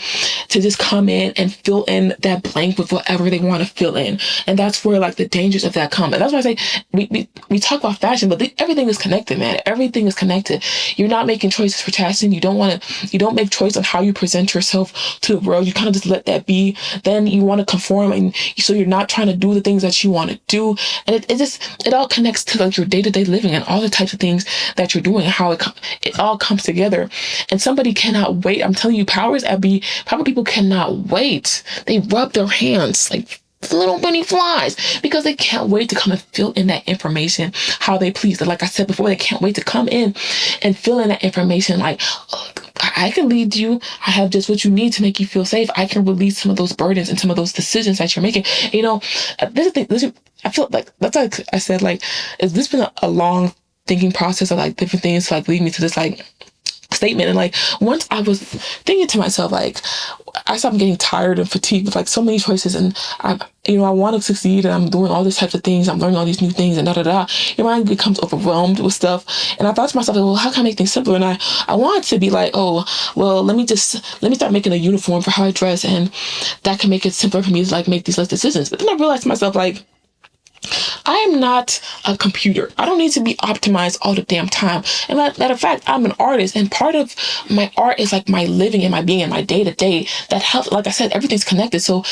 to just come in and fill in that blank with whatever they want to fill in. And that's where like the dangers of that come. And that's why I say we talk about fashion, but everything is connected, man. Everything is connected. You're not making choices for fashion. You don't make choice on how you present yourself to the world. You kind of just let that be. Then you want to conform, and so you're not trying to do the things that you want to do. And it all connects to like your day-to-day living and all the types of things that you're doing and how it all comes together. And somebody cannot wait. I'm telling you, power people cannot wait. They rub their hands like little bunny flies because they can't wait to come and fill in that information how they please. Like I said before, they can't wait to come in and fill in that information like, I can lead you. I have just what you need to make you feel safe. I can release some of those burdens and some of those decisions that you're making. I feel like that's like I said, like, has this been a long thinking process of like different things to like lead me to this like statement? And like once I was thinking to myself, like I stopped getting tired and fatigued with like so many choices, and I want to succeed, and I'm doing all these types of things, I'm learning all these new things, and your mind becomes overwhelmed with stuff. And I thought to myself, like, well, how can I make things simpler? And I wanted to be like, oh, well, let me start making a uniform for how I dress, and that can make it simpler for me to like make these less decisions. But then I realized to myself, like, I am not a computer. I don't need to be optimized all the damn time. And matter of fact, I'm an artist, and part of my art is like my living and my being and my day-to-day that helps. Like I said, everything's connected. So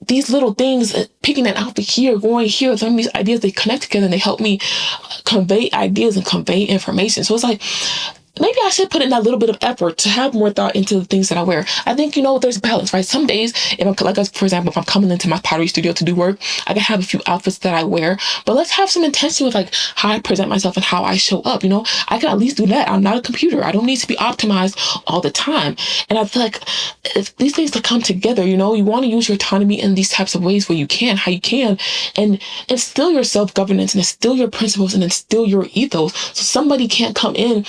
these little things, picking an outfit here, going here, some of these ideas, they connect together and they help me convey ideas and convey information. So it's like maybe I should put in that little bit of effort to have more thought into the things that I wear. I think, there's balance, right? Some days, if I'm, like, for example, if I'm coming into my pottery studio to do work, I can have a few outfits that I wear, but let's have some intention with, like, how I present myself and how I show up, I can at least do that. I'm not a computer. I don't need to be optimized all the time. And I feel like if these things to come together, you want to use your autonomy in these types of ways where you can, how you can, and instill your self-governance and instill your principles and instill your ethos. So somebody can't come in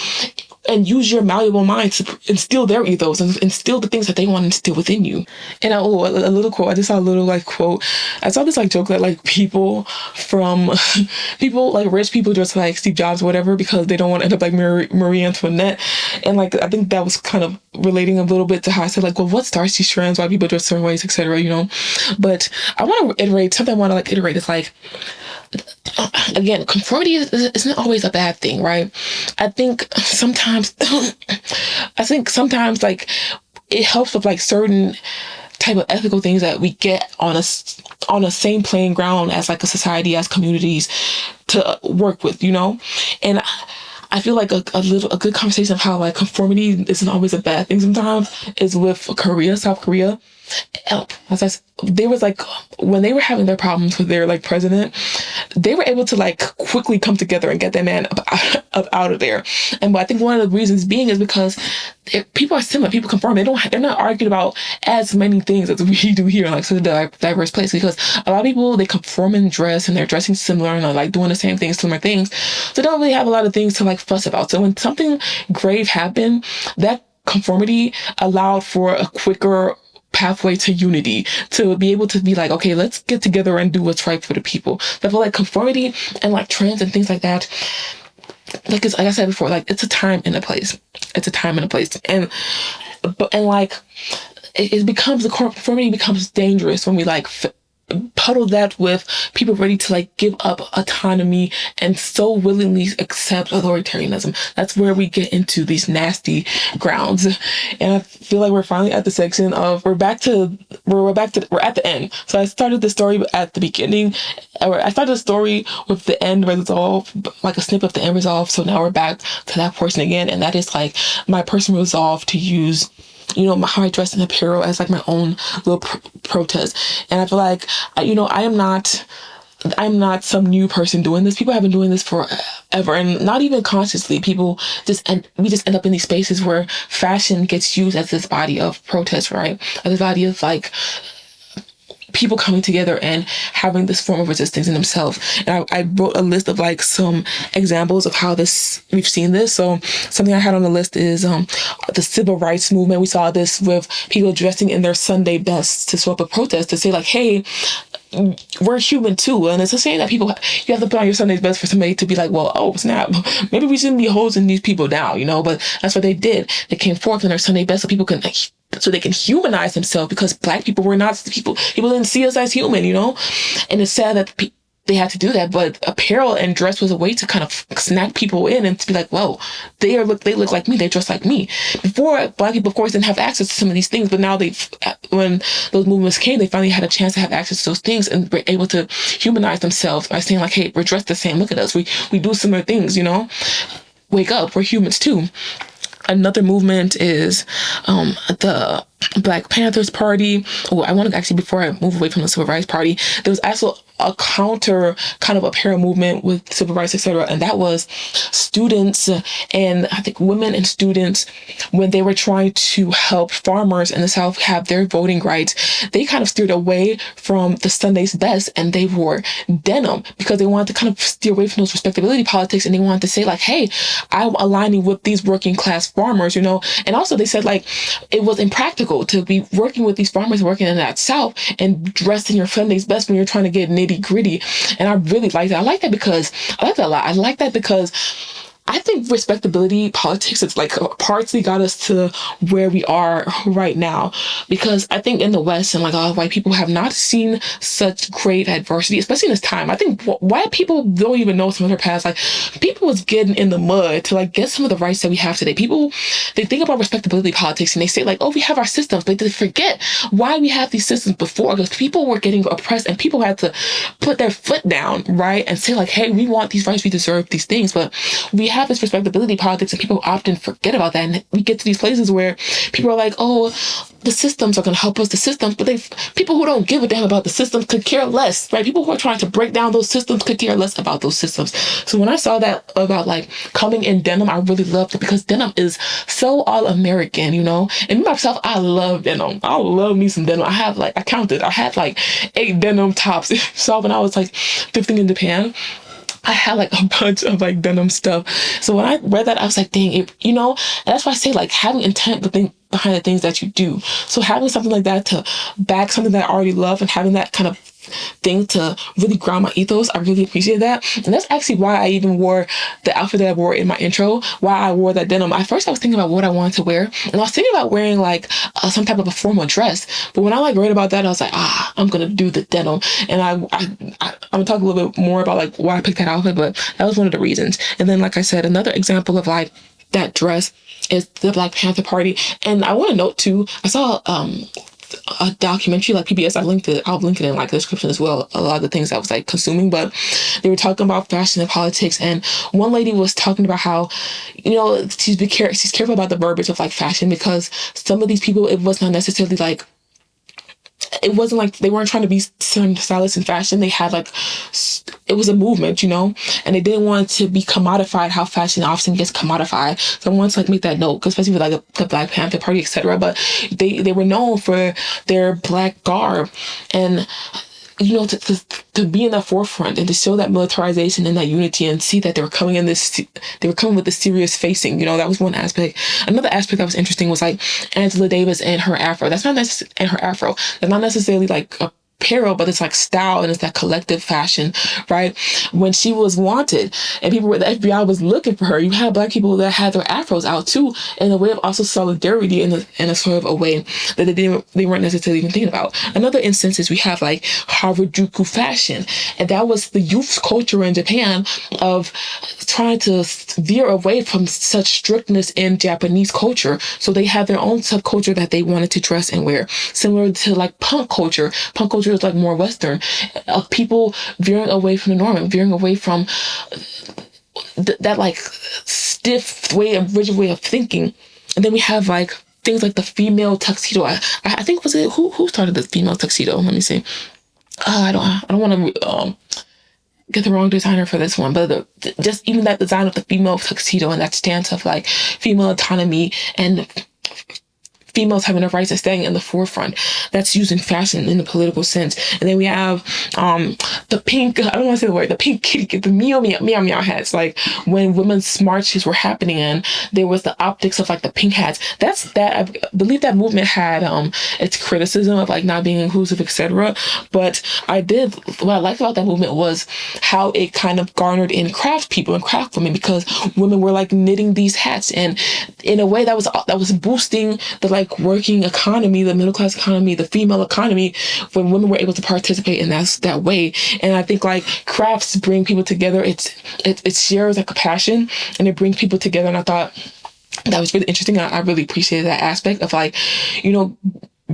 and use your malleable mind to instill their ethos and instill the things that they want to instill within you. And a little quote, I just saw a little quote. I saw this joke that people from people rich people dress like Steve Jobs or whatever because they don't want to end up like Marie Antoinette. And I think that was kind of relating a little bit to how I said well, what starts these trends, why people dress certain ways, etc. But I want to iterate something. I want to iterate is again, conformity isn't always a bad thing, right? I think sometimes it helps with certain type of ethical things that we get on a same playing ground as a society, as communities to work with, and I feel like a good conversation of how conformity isn't always a bad thing sometimes is with South Korea. They was when they were having their problems with their president, they were able to quickly come together and get that man up out of there. And I think one of the reasons being is because people are similar, people conform. They're not arguing about as many things as we do here in such a diverse place, because a lot of people, they conform in dress and they're dressing similar and are doing the same things, similar things. So they don't really have a lot of things to fuss about. So when something grave happened, that conformity allowed for a quicker pathway to unity, to be able to be okay, let's get together and do what's right for the people. So I feel conformity and trends and things like that, like I said before, it's a time and a place. It's a time and a place. And it becomes, the conformity becomes dangerous when we puddle that with people ready to give up autonomy and so willingly accept authoritarianism. That's where we get into these nasty grounds. And I feel we're finally at the section of we're at the end. So I started the story at the beginning, or I started the story with the end resolve, a snip of the end resolve. So now we're back to that portion again, and that is my personal resolve to use how I dress in apparel as my own little protest. And I feel I'm not some new person doing this. People have been doing this forever, and not even consciously. We just end up in these spaces where fashion gets used as this body of protest, right? As this body of people coming together and having this form of resistance in themselves. And I wrote a list of some examples of how we've seen this. So something I had on the list is the civil rights movement. We saw this with people dressing in their Sunday best to show up a protest, to say hey, we're human too. And it's a shame that you have to put on your Sunday's best for somebody to be well, oh snap, maybe we shouldn't be hosing these people down, but that's what they did. They came forth in their Sunday best so people can so they can humanize themselves, because Black people were not people didn't see us as human, and it's sad that they had to do that. But apparel and dress was a way to kind of snap people in and to be whoa, they look like me, they dress like me. Before, Black people, of course, didn't have access to some of these things, but now when those movements came, they finally had a chance to have access to those things and were able to humanize themselves by saying hey, we're dressed the same, look at us, we do similar things, wake up, we're humans too. Another movement is the Black Panthers Party. Oh, I want to actually, before I move away from the Civil Rights Party, there was also a counter kind of apparel movement with civil rights, etc. And that was students and I think women and students, when they were trying to help farmers in the South have their voting rights, they kind of steered away from the Sunday's best and they wore denim because they wanted to kind of steer away from those respectability politics, and they wanted to say hey, I'm aligning with these working class farmers, and also they said it was impractical to be working with these farmers working in that South and dressed in your Sunday's best when you're trying to get nitty gritty. And I really like that. I like that a lot. I like that because I think respectability politics, it's partly got us to where we are right now, because I think in the West and white people have not seen such great adversity, especially in this time. I think white people don't even know some of their past. People was getting in the mud to get some of the rights that we have today. People, they think about respectability politics and they say oh, we have our systems, but they forget why we have these systems before, because people were getting oppressed and people had to put their foot down, right, and say hey, we want these rights, we deserve these things. But we have this respectability politics, and people often forget about that. And we get to these places where people are like, oh, the systems are going to help us, the systems. But people who don't give a damn about the systems could care less, right? People who are trying to break down those systems could care less about those systems. So when I saw that about like coming in denim, I really loved it, because denim is so all American, you know? And me myself, I love denim. I love me some denim. I had like 8 denim tops. So when I was like 15 in Japan, I had like a bunch of like denim stuff. So when I read that, I was like, dang it, you know? And that's why I say like having intent behind the things that you do. So having something like that to back something that I already love, and having that kind of thing to really ground my ethos, I really appreciate that. And that's actually why I even wore the outfit that I wore in my intro, why I wore that denim. At first I was thinking about what I wanted to wear, and I was thinking about wearing like some type of a formal dress, but when I like read about that, I was like, I'm gonna do the denim. And I'm gonna talk a little bit more about like why I picked that outfit, but that was one of the reasons. And then, like I said, another example of like that dress is the Black Panther Party. And I want to note too, I saw a documentary like PBS. I'll link it in like the description as well, a lot of the things I was like consuming, but they were talking about fashion and politics, and one lady was talking about how, you know, she's careful about the verbiage of like fashion, because some of these people, it was not necessarily like, it wasn't like they weren't trying to be stylists in fashion. They had like, it was a movement, you know, and they didn't want to be commodified, how fashion often gets commodified. So I wanted to like make that note, especially with like the Black Panther Party, etc. But they were known for their black garb, and you know, to be in the forefront and to show that militarization and that unity, and see that they were coming with this serious facing, you know, that was one aspect. Another aspect that was interesting was like Angela Davis and her afro. That's not necessarily like a apparel, but it's like style, and it's that collective fashion, right? When she was wanted and the FBI was looking for her, you had Black people that had their afros out too, in a way of also solidarity, in a sort of a way that they weren't necessarily even thinking about. Another instance is we have like Harajuku fashion, and that was the youth culture in Japan of trying to veer away from such strictness in Japanese culture. So they had their own subculture that they wanted to dress and wear, similar to like punk culture. Punk culture is like more Western, of people veering away from the norm and veering away from that like stiff way of rigid way of thinking. And then we have like things like the female tuxedo. I think, was it who started the female tuxedo? Let me see. I don't want to get the wrong designer for this one, but just even that design of the female tuxedo and that stance of like female autonomy and females having the rights and staying in the forefront, that's used in fashion in the political sense. And then we have the pink, I don't want to say the word, the pink kitty, the meow hats. Like when women's marches were happening, and there was the optics of like the pink hats. I believe that movement had its criticism of like not being inclusive, etc. But what I liked about that movement was how it kind of garnered in craft people and craft women, because women were like knitting these hats, and in a way that was boosting the like working economy, the middle class economy, the female economy, when women were able to participate in that way. And I think like crafts bring people together. It shares like a passion, and it brings people together. And I thought that was really interesting. I really appreciated that aspect of like, you know,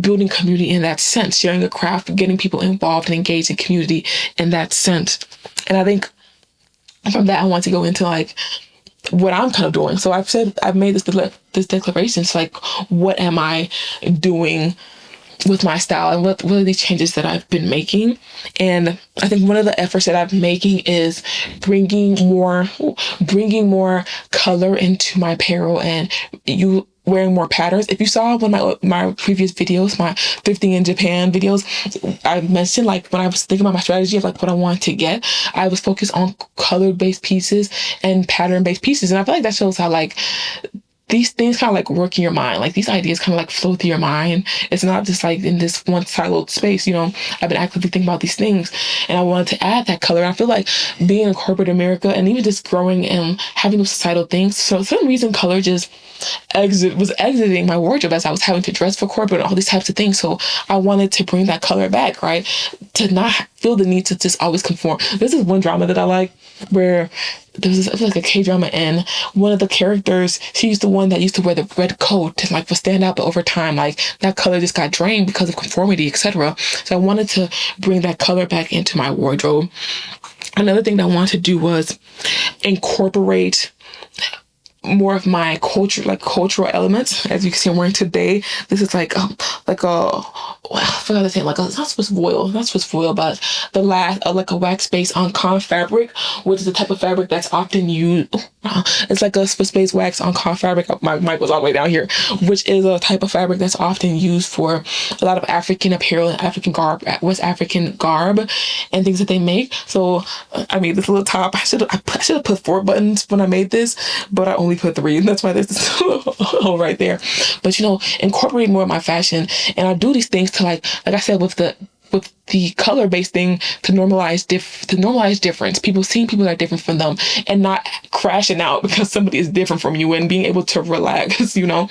building community in that sense, sharing a craft, getting people involved and engaged in community in that sense. And I think from that, I want to go into like what I'm kind of doing. So I've made this declaration. It's like, what am I doing with my style, and what are these changes that I've been making? And I think one of the efforts that I'm making is bringing more color into my apparel, and wearing more patterns. If you saw one of my previous videos, my 15 in Japan videos, I mentioned like when I was thinking about my strategy of like what I wanted to get, I was focused on color-based pieces and pattern-based pieces. And I feel like that shows how like these things kind of like work in your mind. Like these ideas kind of like flow through your mind. It's not just like in this one siloed space, you know. I've been actively thinking about these things, and I wanted to add that color. I feel like being in corporate America and even just growing and having those societal things, so for some reason color just was exiting my wardrobe as I was having to dress for corporate and all these types of things. So I wanted to bring that color back, right? To not feel the need to just always conform. This is one drama that I like, where there was I feel like a K-drama, and one of the characters, she's the one that used to wear the red coat and like would stand out, but over time like that color just got drained because of conformity, etc. So I wanted to bring that color back into my wardrobe. Another thing that I wanted to do was incorporate more of my culture, like cultural elements. As you can see, I'm wearing today. This is like a I forgot the name. Like it's not Swiss foil, but the last like a wax based on conf fabric, which is the type of fabric that's often used. It's like a Swiss based wax on conf fabric. My mic was all the way down here, which is a type of fabric that's often used for a lot of African apparel and African garb, West African garb, and things that they make. So I made this little top. I should have put 4 buttons when I made this, but I only put 3, and that's why this is hole right there. But you know, incorporate more of my fashion, and I do these things to like I said with the color based thing to normalize difference. People seeing people that are different from them and not crashing out because somebody is different from you, and being able to relax, you know.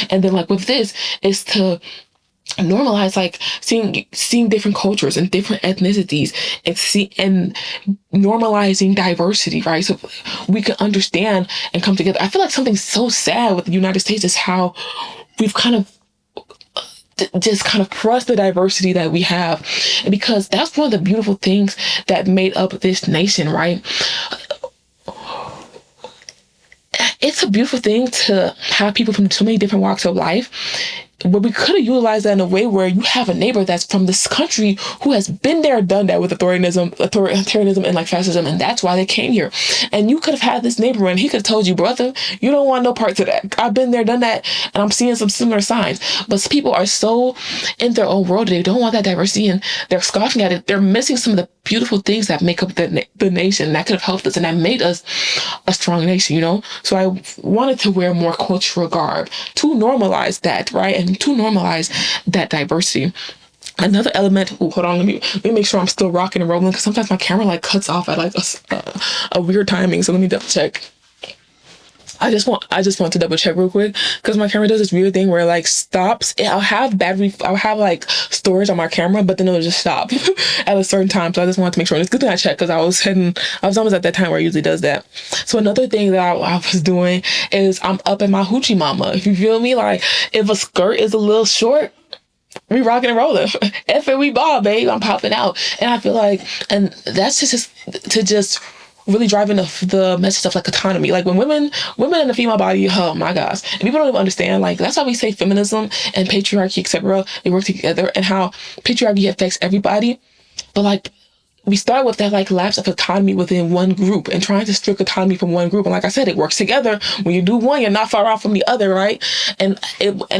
And then like with this is to normalize like seeing different cultures and different ethnicities, and normalizing diversity, right? So we can understand and come together. I feel like something so sad with the United States is how we've kind of just kind of crushed the diversity that we have, because that's one of the beautiful things that made up this nation, right? It's a beautiful thing to have people from so many different walks of life, but we could have utilized that in a way where you have a neighbor that's from this country who has been there, done that with authoritarianism and like fascism, and that's why they came here. And you could have had this neighbor and he could have told you, brother, you don't want no parts of that. I've been there, done that, and I'm seeing some similar signs. But people are so in their own world, they don't want that diversity, and they're scoffing at it. They're missing some of the beautiful things that make up the nation that could have helped us and that made us a strong nation, you know? So I wanted to wear more cultural garb to normalize that, right? And to normalize that diversity. Another element, hold on, let me make sure I'm still rocking and rolling, because sometimes my camera like cuts off at like a weird timing. So let me double check. I just want to double check real quick, because my camera does this weird thing where it like stops. I'll have like storage on my camera, but then it'll just stop at a certain time. So I just wanted to make sure. And it's good that I checked, because I was almost at that time where it usually does that. So another thing that I was doing is I'm up in my hoochie mama. If you feel me, like if a skirt is a little short, we rocking and rolling. F it, we ball, babe. I'm popping out. And I feel like, and that's just really driving the message of like autonomy. Like when women in the female body, oh my gosh, and people don't even understand, like that's why we say feminism and patriarchy, etc., they work together, and how patriarchy affects everybody. But like we start with that like lapse of autonomy within one group and trying to strip autonomy from one group. And like I said, it works together. When you do one, you're not far off from the other, right? And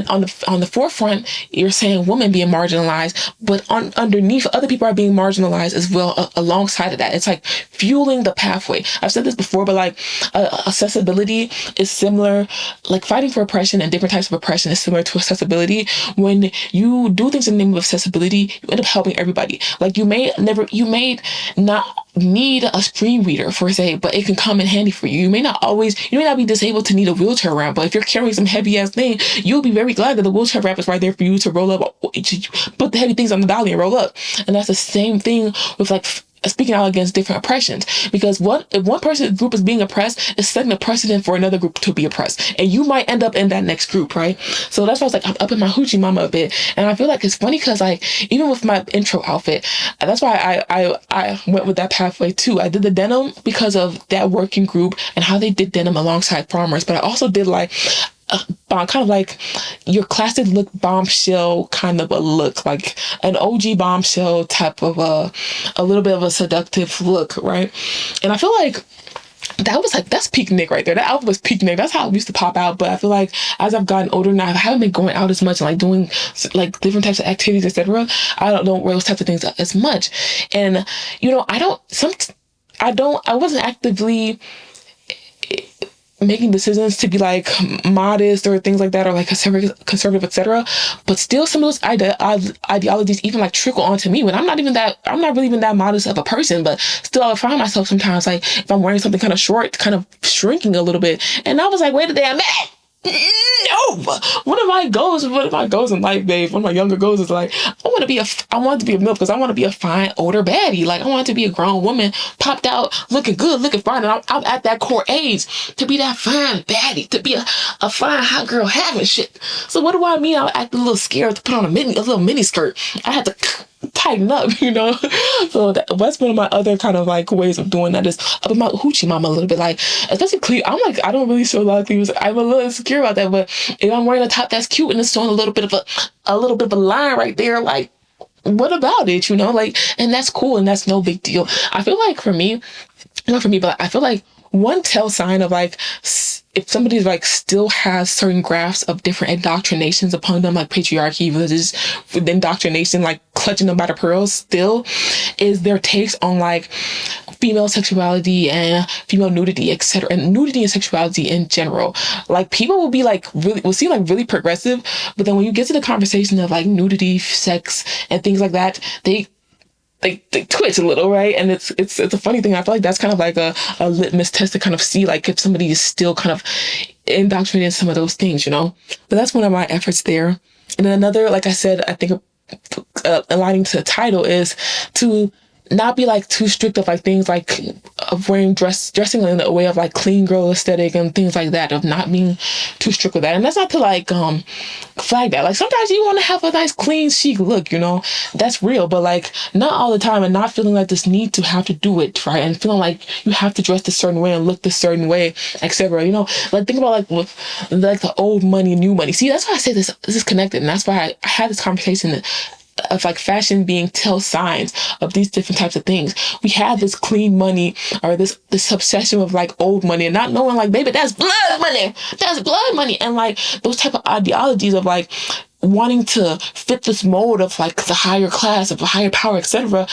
on the forefront, you're saying women being marginalized, but underneath, other people are being marginalized as well alongside of that. It's like fueling the pathway. I've said this before, but like accessibility is similar. Like fighting for oppression and different types of oppression is similar to accessibility. When you do things in the name of accessibility, you end up helping everybody. Like you may not need a screen reader for say, but it can come in handy for you. You may not be disabled to need a wheelchair ramp, but if you're carrying some heavy ass thing, you'll be very glad that the wheelchair ramp is right there for you to roll up, put the heavy things on the dolly and roll up. And that's the same thing with like speaking out against different oppressions, because if one person group is being oppressed, it's setting a precedent for another group to be oppressed, and you might end up in that next group, right? So that's why I was like, I'm up in my hoochie mama a bit. And I feel like it's funny because like even with my intro outfit, that's why I went with that pathway too. I did the denim because of that working group and how they did denim alongside farmers, but I also did like kind of like your classic look, bombshell kind of a look, like an OG bombshell type of a little bit of a seductive look, right? And I feel like that's peak Nick right there. That outfit was peak Nick. That's how it used to pop out. But I feel like as I've gotten older now, I haven't been going out as much and like doing like different types of activities, etc. I don't wear those types of things as much. And you know, I wasn't actively making decisions to be like modest or things like that, or like conservative, etc. But still, some of those ideologies even like trickle onto me when I'm not really even that modest of a person. But still, I find myself sometimes like if I'm wearing something kind of short, kind of shrinking a little bit. And I was like, wait a damn minute. No, one of my goals in life, babe, one of my younger goals is like I want to be a MILF because I want to be a fine older baddie. Like I want to be a grown woman, popped out, looking good, looking fine, and I'm at that core age to be that fine baddie, to be a fine hot girl having shit. So what do I mean? I act a little scared to put on a little mini skirt. I had to tighten up, you know? So that's one of my other kind of like ways of doing that, is up in my hoochie mama a little bit. Like, especially cleave. I'm like, I don't really show a lot of cleavage. I'm a little insecure about that, but if I'm wearing a top that's cute and it's showing a little bit of a line right there, like, what about it, you know? Like, and that's cool, and that's no big deal. I feel like for me, not for me, but I feel like one tell sign of like if somebody's like still has certain graphs of different indoctrinations upon them, like patriarchy, religious indoctrination, like clutching them by the pearls still, is their takes on like female sexuality and female nudity, etc., and nudity and sexuality in general. Like, people will be like will seem like really progressive, but then when you get to the conversation of like nudity, sex, and things like that, they twitch a little, right? And it's a funny thing. I feel like that's kind of like a litmus test to kind of see like if somebody is still kind of indoctrinated in some of those things, you know? But that's one of my efforts there. And then another, like I said, I think aligning to the title, is to not be like too strict of like things like of dressing in a way of like clean girl aesthetic and things like that, of not being too strict with that. And that's not to like flag that. Like, sometimes you want to have a nice clean chic look, you know, that's real, but like not all the time, and not feeling like this need to have to do it, right? And feeling like you have to dress this certain way and look this certain way, etc. You know, like, think about like with like the old money, new money. See, that's why I say this is connected, and that's why I had this conversation of like fashion being tell signs of these different types of things. We have this clean money, or this obsession with like old money, and not knowing like, baby, that's blood money, and like those type of ideologies of like wanting to fit this mold of like the higher class, of the higher power, etc.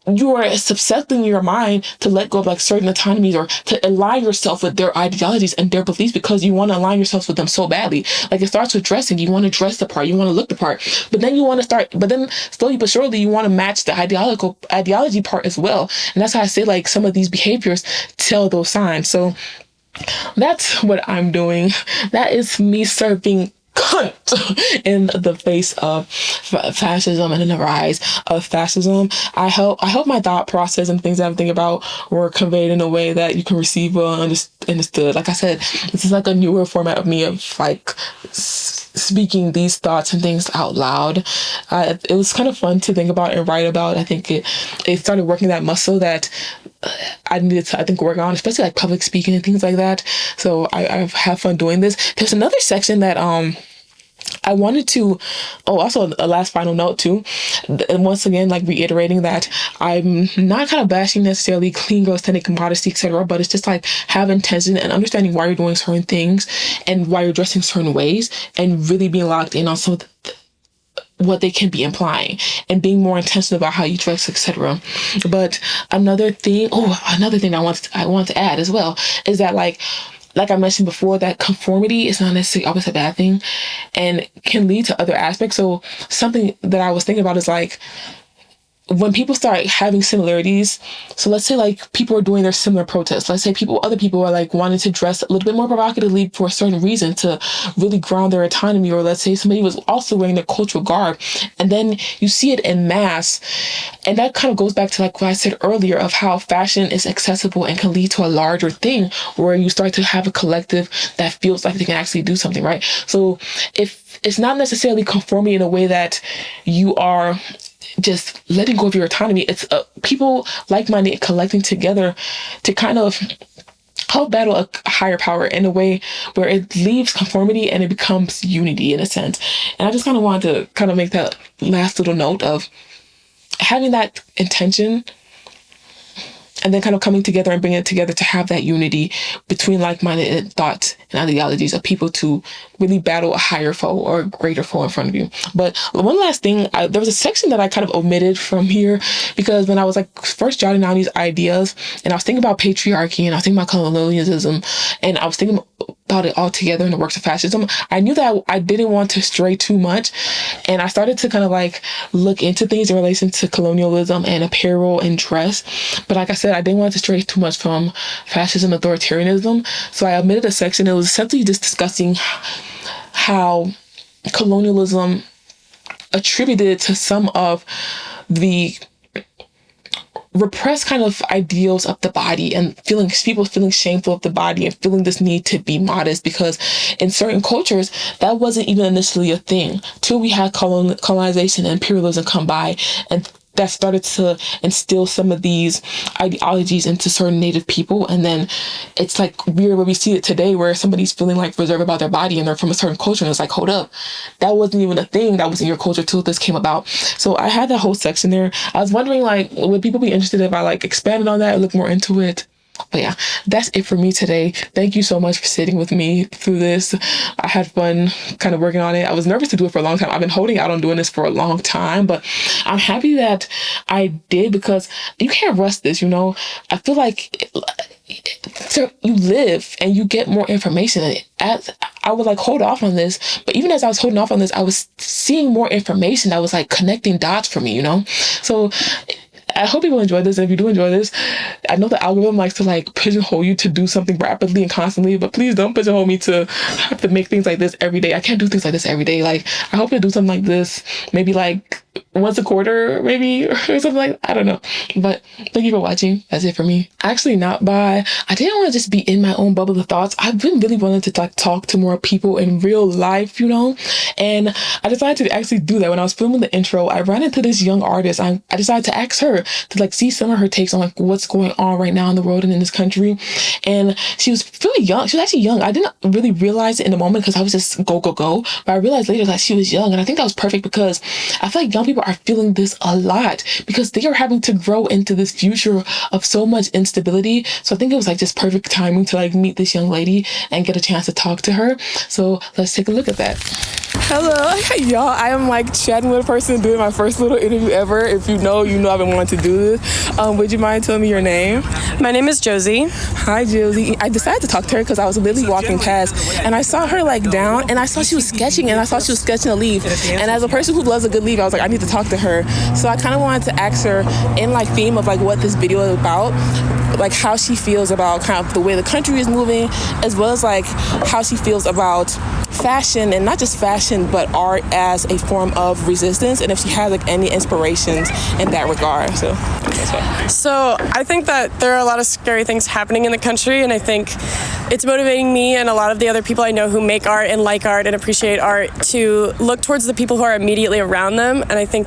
You are subjecting your mind to let go of like certain autonomies, or to align yourself with their ideologies and their beliefs, because you want to align yourself with them so badly. Like, it starts with dressing. You want to dress the part, you want to look the part, but then slowly but surely you want to match the ideology part as well. And that's how I say like some of these behaviors tell those signs. So that's what I'm doing. That is me serving cunt in the face of fascism and in the rise of fascism. I hope my thought process and things that I'm thinking about were conveyed in a way that you can receive well and understood. Like I said, this is like a newer format of me of like speaking these thoughts and things out loud. It was kind of fun to think about and write about. I think it started working that muscle that I needed to, I think, work on, especially like public speaking and things like that. So I've had fun doing this. There's another section that I wanted to, also a last final note too, and once again, like reiterating that I'm not kind of bashing necessarily clean girl aesthetic, modesty, etc., but it's just like have intention and understanding why you're doing certain things and why you're dressing certain ways, and really being locked in on some of what they can be implying, and being more intentional about how you dress, etc. But another thing I want to add as well is that like I mentioned before, that conformity is not necessarily always a bad thing and can lead to other aspects. So something that I was thinking about is like, when people start having similarities, so let's say like people are doing their similar protests. Let's say other people are like wanting to dress a little bit more provocatively for a certain reason to really ground their autonomy. Or let's say somebody was also wearing their cultural garb, and then you see it en masse. And that kind of goes back to like what I said earlier of how fashion is accessible and can lead to a larger thing where you start to have a collective that feels like they can actually do something, right? So if it's not necessarily conforming in a way that you are just letting go of your autonomy, it's people like-minded collecting together to kind of help battle a higher power in a way where it leaves conformity and it becomes unity in a sense. And I just kind of wanted to kind of make that last little note of having that intention, and then kind of coming together and bringing it together to have that unity between like-minded thoughts and ideologies of people to really battle a higher foe or a greater foe in front of you. But one last thing, there was a section that I kind of omitted from here, because when I was like first jotting down these ideas, and I was thinking about patriarchy, and I was thinking about colonialism, and I was thinking about it all together in the works of fascism, I knew that I didn't want to stray too much. And I started to kind of like look into things in relation to colonialism and apparel and dress. But like I said, I didn't want to stray too much from fascism, authoritarianism. So I omitted a section. It was essentially just discussing how colonialism attributed to some of the repressed kind of ideals of the body and people feeling shameful of the body and feeling this need to be modest, because in certain cultures that wasn't even initially a thing till we had colonization and imperialism come by, and that started to instill some of these ideologies into certain native people. And then it's like weird where we see it today, where somebody's feeling like reserved about their body and they're from a certain culture, and it's like, hold up, that wasn't even a thing that was in your culture till this came about. So I had that whole section there. I was wondering, like, would people be interested if I like expanded on that and look more into it? But yeah, that's it for me today. Thank you so much for sitting with me through this. I had fun kind of working on it. I was nervous to do it for a long time. I've been holding out on doing this for a long time, but I'm happy that I did, because you can't rush this, you know? I feel like so you live and you get more information. As I would like hold off on this, but even as I was holding off on this, I was seeing more information that was like connecting dots for me, you know? So I hope people enjoy this. And if you do enjoy this, I know the algorithm likes to like pigeonhole you to do something rapidly and constantly, but please don't pigeonhole me to have to make things like this every day. I can't do things like this every day. Like, I hope to do something like this maybe like once a quarter, maybe, or something like that. I don't know. But thank you for watching. That's it for me. Actually, not by. I didn't want to just be in my own bubble of thoughts. I've been really wanting to like talk to more people in real life, you know? And I decided to actually do that. When I was filming the intro, I ran into this young artist. I decided to ask her to like see some of her takes on like what's going on right now in the world and in this country. And she was really young. She was actually young. I didn't really realize it in the moment because I was just go. But I realized later that she was young. And I think that was perfect, because I feel like young people are feeling this a lot because they are having to grow into this future of so much instability. So I think it was like just perfect timing to like meet this young lady and get a chance to talk to her. So let's take a look at that. Hello, y'all. I am like chatting with a person doing my first little interview ever. If you know, you know I've been wanting to do this. Would you mind telling me your name? My name is Josie. Hi, Josie. I decided to talk to her because I was literally walking past and I saw her like down and I saw she was sketching and I thought she was sketching a leaf. And as a person who loves a good leaf, I was like, I need to talk to her. So I kind of wanted to ask her in like theme of like what this video is about, like how she feels about kind of the way the country is moving, as well as like how she feels about fashion, and not just fashion but art as a form of resistance, and if she has like any inspirations in that regard. So I think that there are a lot of scary things happening in the country, and I think it's motivating me and a lot of the other people I know who make art and like art and appreciate art to look towards the people who are immediately around them. And I think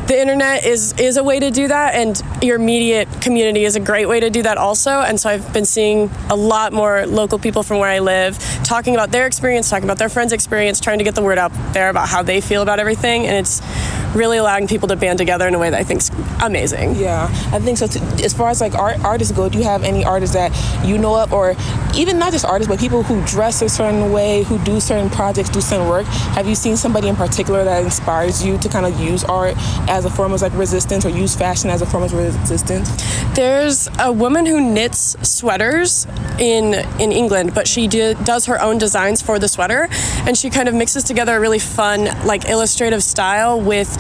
the internet is a way to do that, and your immediate community is a great way to do that also. And so I've been seeing a lot more local people from where I live talking about their experience, talking about their friends' experience, trying to get the word out there about how they feel about everything. And it's really allowing people to band together in a way that I think is amazing. Yeah, I think so too. As far as like artists go, do you have any artists that you know of, or even not just artists, but people who dress a certain way, who do certain projects, do certain work? Have you seen somebody in particular that inspires you to kind of use art as a form of like resistance, or use fashion as a form of resistance? There's a woman who knits sweaters in England, but she does her own designs for the sweater, and she kind of mixes together a really fun like illustrative style with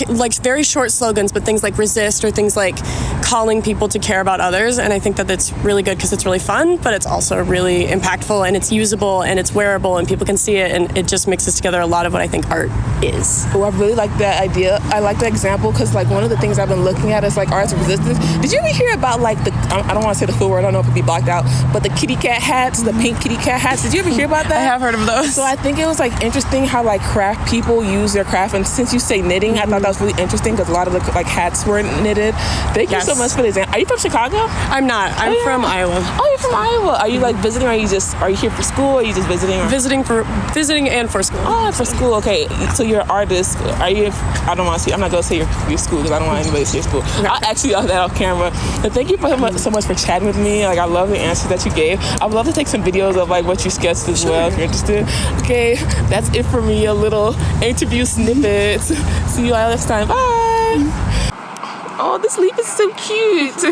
like very short slogans, but things like resist or things like calling people to care about others. And I think that that's really good because it's really fun, but it's also really impactful, and it's usable and it's wearable and people can see it, and it just mixes together a lot of what I think art is. Oh, I really like that idea. I like that example because like one of the things I've been looking at is like arts of resistance. Did you ever hear about like I don't want to say the full word, I don't know if it'd be blocked out, but the kitty cat hats, the pink kitty cat hats? Did you ever hear about that? I have heard of those. So I think it was like interesting how like craft people use their craft, and since you say knitting, I thought that was really interesting because a lot of the like hats were knitted. Thank you so much for the example. Are you from Chicago? I'm not. I'm from Iowa. Oh, you're from Iowa. Are you like visiting, or are you here for school, or are you just visiting? Or? Visiting and for school. Oh, for school. Okay. So you're an artist. Are you? I don't want to see. I'm not gonna say your school because I don't want anybody to see your school. Okay. I'll actually that off camera. But thank you so much for chatting with me. Like I love the answers that you gave. I'd love to take some videos of like what you sketched as well if you're interested. Okay, that's it for me. A little interview snippet. See you all next time. Bye. Oh, this leaf is so cute.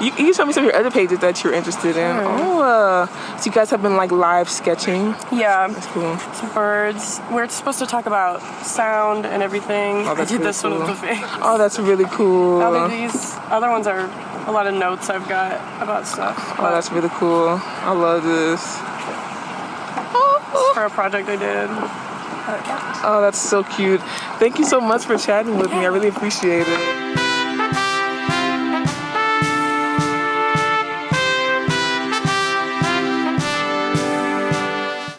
You can show me some of your other pages that you're interested in. Oh, so you guys have been like live sketching? Yeah. That's cool. Some birds. We're supposed to talk about sound and everything. Oh, that's I did really this cool. one with the face. Oh, that's really cool. These other ones are a lot of notes I've got about stuff. Oh, that's really cool. I love this. This is for a project I did. Oh, that's so cute. Thank you so much for chatting with me. I really appreciate it.